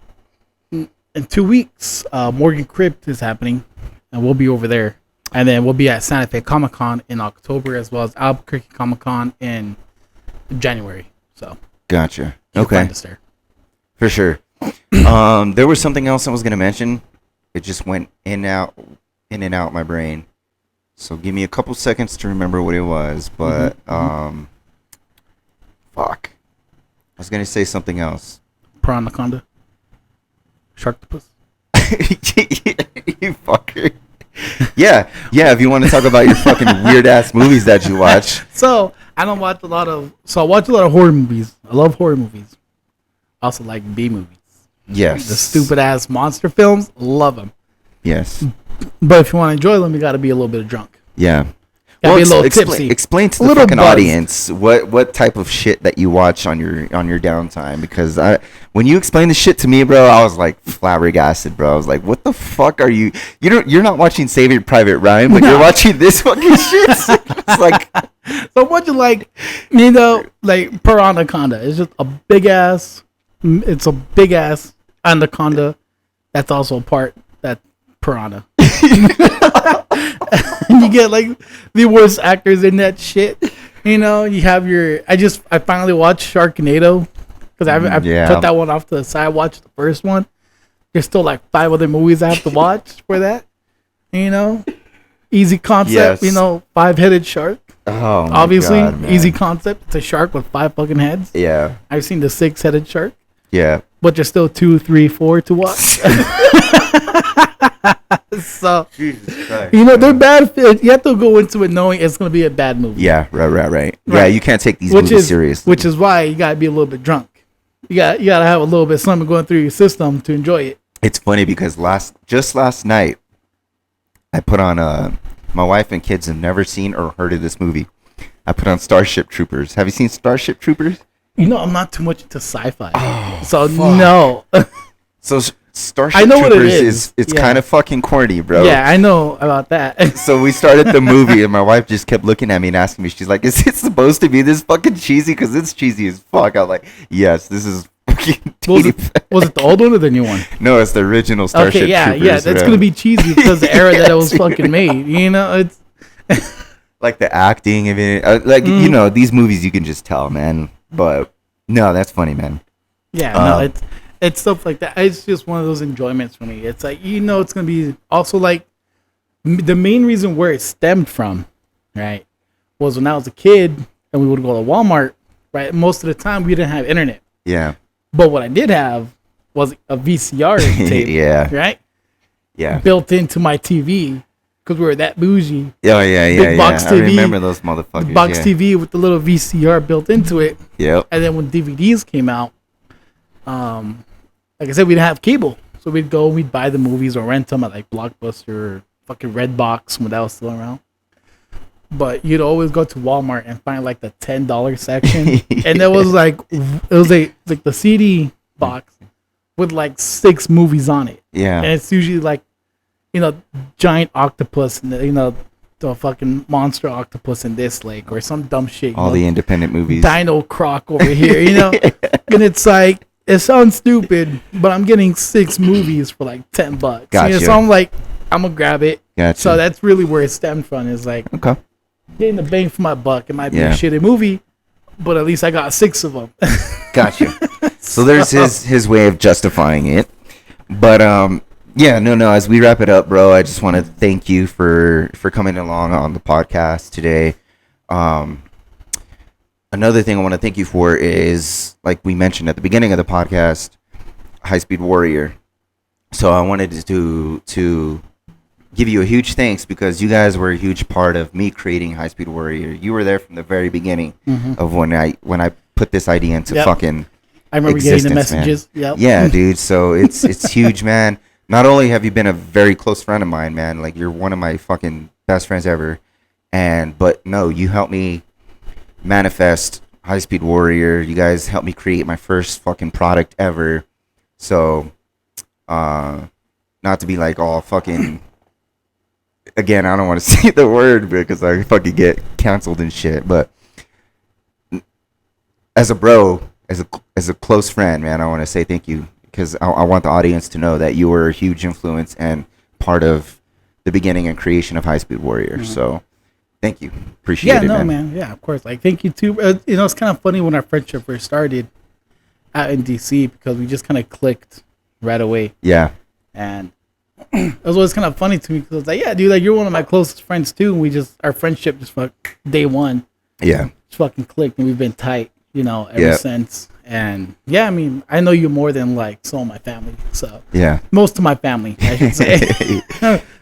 Speaker 2: in 2 weeks, Morgan Crypt is happening, and we'll be over there. And then we'll be at Santa Fe Comic Con in October, as well as Albuquerque Comic Con in January. So,
Speaker 1: gotcha. Okay,
Speaker 2: find us there.
Speaker 1: For sure. There was something else I was gonna mention. It just went in and out my brain. So give me a couple seconds to remember what it was. But fuck, I was gonna say something else.
Speaker 2: Piranaconda. Sharktopus.
Speaker 1: You fucker. Yeah. If you want to talk about your fucking weird ass movies that you watch.
Speaker 2: So I watch a lot of horror movies. I love horror movies. I also like B movies.
Speaker 1: Yes.
Speaker 2: The stupid ass monster films, love them.
Speaker 1: Yes.
Speaker 2: But if you want to enjoy them, you got to be a little bit drunk.
Speaker 1: Yeah.
Speaker 2: Well, be a little tipsy.
Speaker 1: Explain to the fucking audience what type of shit that you watch on your downtime, because when you explained the shit to me, bro, I was like flabbergasted, bro. I was like, what the fuck are you? You're not watching Saving Private Ryan, but you're watching this fucking shit. It's like,
Speaker 2: so what you like, like Piranaconda. It's just a big ass. It's a big ass anaconda. That's also a part that piranha. And you get like the worst actors in that shit. You know, you have your. I finally watched Sharknado because I put that one off to the side. I watched the first one. There's still like 5 other movies I have to watch for that. You know, easy concept. Yes. You know, 5-headed shark.
Speaker 1: Oh, my
Speaker 2: obviously,
Speaker 1: God, man.
Speaker 2: Easy concept. It's a shark with 5 fucking heads.
Speaker 1: Yeah.
Speaker 2: I've seen the 6-headed shark.
Speaker 1: Yeah.
Speaker 2: But there's still 2, 3, 4 to watch. So, Jesus Christ, you know, they're bad. You have to go into it knowing it's going to be a bad movie.
Speaker 1: Yeah, right. Yeah, you can't take these movies seriously.
Speaker 2: Which is why you got to be a little bit drunk. You got to have a little bit of something going through your system to enjoy it.
Speaker 1: It's funny because just last night, I put on my wife and kids have never seen or heard of this movie. I put on Starship Troopers. Have you seen Starship Troopers?
Speaker 2: You know, I'm not too much into sci-fi.
Speaker 1: Oh,
Speaker 2: so,
Speaker 1: fuck.
Speaker 2: No.
Speaker 1: So Starship Troopers it's kind of fucking corny, bro.
Speaker 2: Yeah, I know about that.
Speaker 1: So we started the movie, and my wife just kept looking at me and asking me, she's like, is it supposed to be this fucking cheesy? Because it's cheesy as fuck. I was like, yes, this is fucking
Speaker 2: was it the old one or the new one?
Speaker 1: No, it's the original Starship Troopers.
Speaker 2: Yeah, that's going to be cheesy because the era that it was fucking made. You know, it's...
Speaker 1: like the acting, I mean, you know, these movies you can just tell, man. But no, that's funny, man.
Speaker 2: Yeah, no, it's stuff like that. It's just one of those enjoyments for me. It's like, you know, it's going to be also like the main reason where it stemmed from, right, was when I was a kid and we would go to Walmart, right? Most of the time we didn't have internet.
Speaker 1: Yeah.
Speaker 2: But what I did have was a VCR tape.
Speaker 1: Yeah.
Speaker 2: Right?
Speaker 1: Yeah.
Speaker 2: Built into my TV because we were that bougie.
Speaker 1: Oh, yeah.
Speaker 2: Big box TV.
Speaker 1: I remember those motherfuckers.
Speaker 2: Box TV with the little VCR built into it.
Speaker 1: Yep.
Speaker 2: And then when DVDs came out, like I said, we didn't have cable. So So we'd go, we'd buy the movies or rent them at like Blockbuster or fucking Redbox when that was still around. But you'd always go to Walmart and find like the $10 section, and there was like the CD box with like 6 movies on it.
Speaker 1: Yeah,
Speaker 2: and it's usually like, giant octopus and the fucking monster octopus in this lake or some dumb shit.
Speaker 1: All the independent movies.
Speaker 2: Dino Croc over here, and it's like, it sounds stupid, but I'm getting 6 movies for like $10.
Speaker 1: Gotcha.
Speaker 2: So I'm like, I'm gonna grab it.
Speaker 1: Gotcha.
Speaker 2: So that's really where it stemmed from. Is like,
Speaker 1: okay,
Speaker 2: getting the bang for my buck. It might be a shitty movie, but at least I got 6 of them.
Speaker 1: Gotcha. So there's his way of justifying it. But no. As we wrap it up, bro, I just want to thank you for coming along on the podcast today. Another thing I want to thank you for is, like we mentioned at the beginning of the podcast, High Speed Warrior. So I wanted to give you a huge thanks because you guys were a huge part of me creating High Speed Warrior. You were there from the very beginning of when I put this idea into fucking
Speaker 2: I remember getting the messages.
Speaker 1: Yep. Yeah, dude. So it's huge, man. Not only have you been a very close friend of mine, man, like you're one of my fucking best friends ever, but no, you helped me manifest High Speed Warrior. You guys helped me create my first fucking product ever. So, not to be like all fucking. Again, I don't want to say the word because I fucking get canceled and shit. But as a bro, as a close friend, man, I want to say thank you because I want the audience to know that you were a huge influence and part of the beginning and creation of High Speed Warrior. So thank you. Appreciate it, man.
Speaker 2: Yeah, of course. Like, thank you too. It's kind of funny when our friendship first started out in DC because we just kind of clicked right away.
Speaker 1: Yeah.
Speaker 2: And it was always kind of funny to me because I was like, yeah, dude, like you're one of my closest friends too. And our friendship just day one.
Speaker 1: Yeah.
Speaker 2: Just fucking clicked and we've been tight, ever since. And yeah, I mean, I know you more than like some of my family. So
Speaker 1: yeah,
Speaker 2: most of my family, I should say.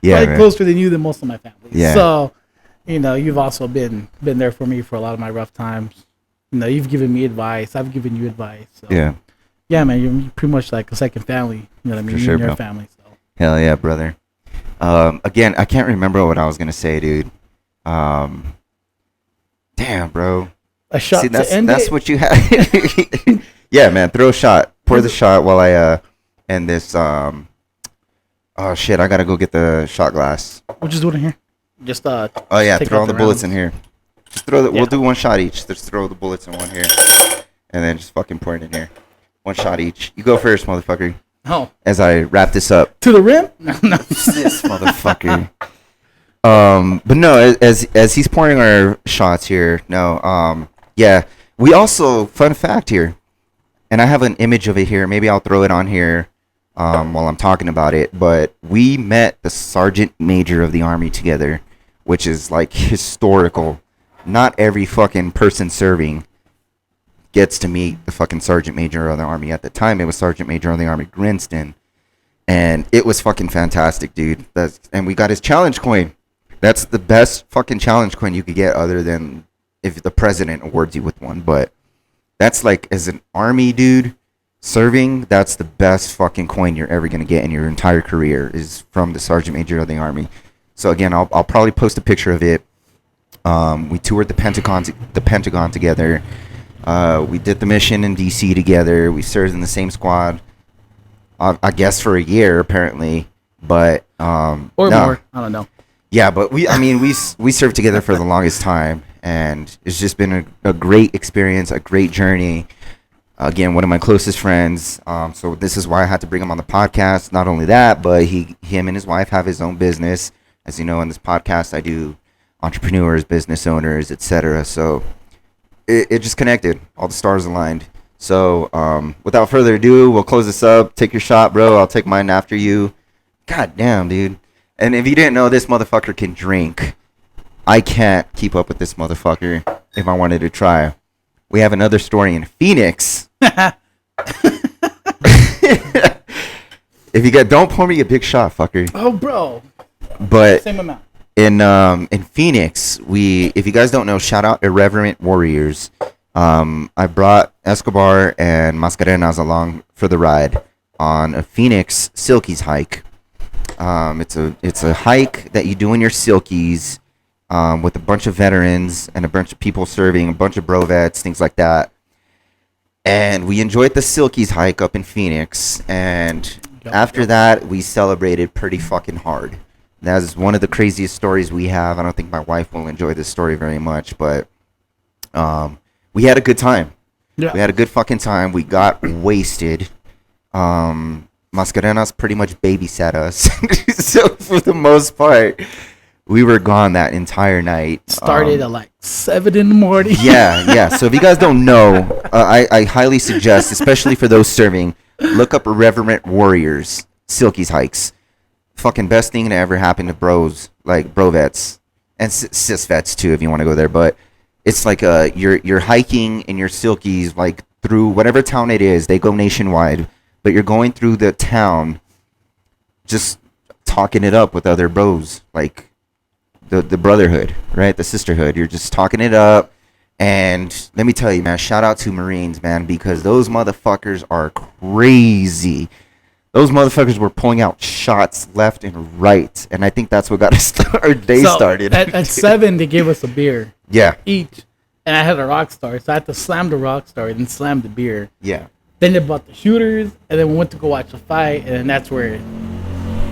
Speaker 1: Yeah,
Speaker 2: probably closer than you than most of my family.
Speaker 1: Yeah.
Speaker 2: So, you've also been there for me for a lot of my rough times. You've given me advice. I've given you advice. So. Yeah, man, you're pretty much like a second family. You know what I mean?
Speaker 1: For sure,
Speaker 2: and your
Speaker 1: bro.
Speaker 2: family. So.
Speaker 1: Hell yeah, brother. Again, I can't remember what I was gonna say, dude. Damn, bro.
Speaker 2: A shot. See,
Speaker 1: that's what you had. Yeah, man. Throw a shot. Pour the shot while I end this. Oh shit! I gotta go get the shot glass.
Speaker 2: We'll just do it in here. Just
Speaker 1: Oh yeah, throw all the bullets in here. Just throw the. Yeah. We'll do one shot each. Just throw the bullets in one here, and then just fucking pour it in here. One shot each. You go first, motherfucker.
Speaker 2: Oh.
Speaker 1: As I wrap this up.
Speaker 2: To the rim?
Speaker 1: No. This motherfucker. But no, as he's pouring our shots here, yeah. We also, fun fact here, and I have an image of it here. Maybe I'll throw it on here while I'm talking about it. But we met the Sergeant Major of the Army together, which is like historical. Not every fucking person serving gets to meet the fucking Sergeant Major of the Army. At the time, it was Sergeant Major of the Army Grinston. And it was fucking fantastic, dude. And we got his challenge coin. That's the best fucking challenge coin you could get other than if the president awards you with one. But that's like, as an army dude serving, that's the best fucking coin you're ever going to get in your entire career is from the Sergeant Major of the Army. So again, I'll probably post a picture of it. We toured the Pentagon together. We did the mission in DC together. We served in the same squad, I guess for a year apparently, but or
Speaker 2: more. I don't know.
Speaker 1: Yeah, but we served together for the longest time, and it's just been a great experience, a great journey. Again, one of my closest friends. So this is why I had to bring him on the podcast. Not only that, but him and his wife have his own business. As you know, in this podcast, I do entrepreneurs, business owners, etc. So it just connected. All the stars aligned. So without further ado, we'll close this up. Take your shot, bro. I'll take mine after you. God damn, dude. And if you didn't know, this motherfucker can drink. I can't keep up with this motherfucker if I wanted to try. We have another story in Phoenix. If you don't pour me a big shot, fucker.
Speaker 2: Oh, bro.
Speaker 1: But
Speaker 2: same amount.
Speaker 1: In Phoenix, if you guys don't know, shout out Irreverent Warriors. I brought Escobar and Mascarenas along for the ride. on a Phoenix Silkies hike. It's a hike that you do in your Silkies with a bunch of veterans and a bunch of people serving, a bunch of bro vets, things like that. And we enjoyed the Silkies hike up in Phoenix. And after that, we celebrated pretty fucking hard. That is one of the craziest stories we have. I don't think my wife will enjoy this story very much, but we had a good time. Yeah. We had a good fucking time. We got wasted. Mascarenas pretty much babysat us. So for the most part, we were gone that entire night.
Speaker 2: Started at like 7 in the morning.
Speaker 1: Yeah. So if you guys don't know, I highly suggest, especially for those serving, look up Irreverent Warriors Silkies hikes. Fucking best thing to ever happen to bros, like bro vets and cis vets too, if you want to go there. But it's like you're hiking in your Silkies like through whatever town it is. They go nationwide, but you're going through the town, just talking it up with other bros, like the brotherhood, right? The sisterhood. You're just talking it up. And let me tell you, man, shout out to Marines, man, because those motherfuckers are crazy. Those motherfuckers were pulling out shots left and right, and I think that's what got us our day started.
Speaker 2: At 7, they gave us a beer.
Speaker 1: Yeah.
Speaker 2: Each, and I had a Rockstar, so I had to slam the Rockstar and then slam the beer.
Speaker 1: Yeah.
Speaker 2: Then they bought the shooters, and then we went to go watch the fight, and then that's where it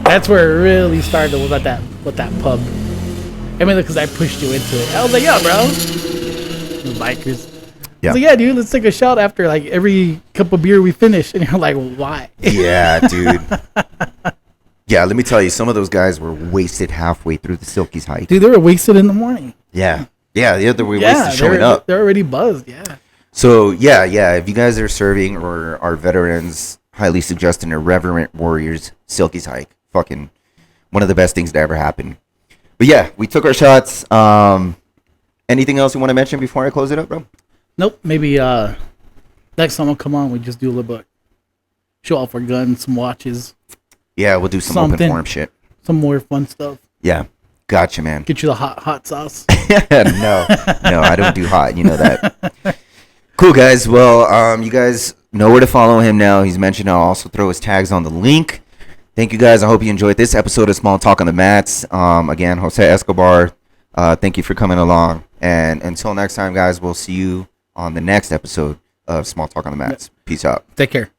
Speaker 2: really started. Was at that pub. I mean, because I pushed you into it. I was like, "Yeah, bro." The bikers. Yeah. I was like, "Yeah, dude, let's take a shot after like every cup of beer we finish." And you're like, "Why?"
Speaker 1: Yeah, dude. Yeah, let me tell you, some of those guys were wasted halfway through the Silkies hike.
Speaker 2: Dude, they were wasted in the morning.
Speaker 1: Yeah. Yeah, they were wasted showing up.
Speaker 2: They're already buzzed, yeah.
Speaker 1: So, yeah, if you guys are serving or are veterans, highly suggest an Irreverent Warriors Silkies hike. Fucking one of the best things to ever happen. But yeah, we took our shots. Anything else you want to mention before I close it up, bro?
Speaker 2: Nope. Maybe next time I'll come on, we just do a little bit. Show off our guns, some watches.
Speaker 1: Yeah, we'll do some open forum shit.
Speaker 2: Some more fun stuff.
Speaker 1: Yeah. Gotcha, man.
Speaker 2: Get you the hot sauce.
Speaker 1: No, I don't do hot. You know that. Cool, guys. Well, you guys know where to follow him now. He's mentioned I'll also throw his tags on the link. Thank you, guys. I hope you enjoyed this episode of Small Talk on the Mats. Again, Jose Escobar, thank you for coming along. And until next time, guys, we'll see you on the next episode of Small Talk on the Mats. Peace out.
Speaker 2: Take care.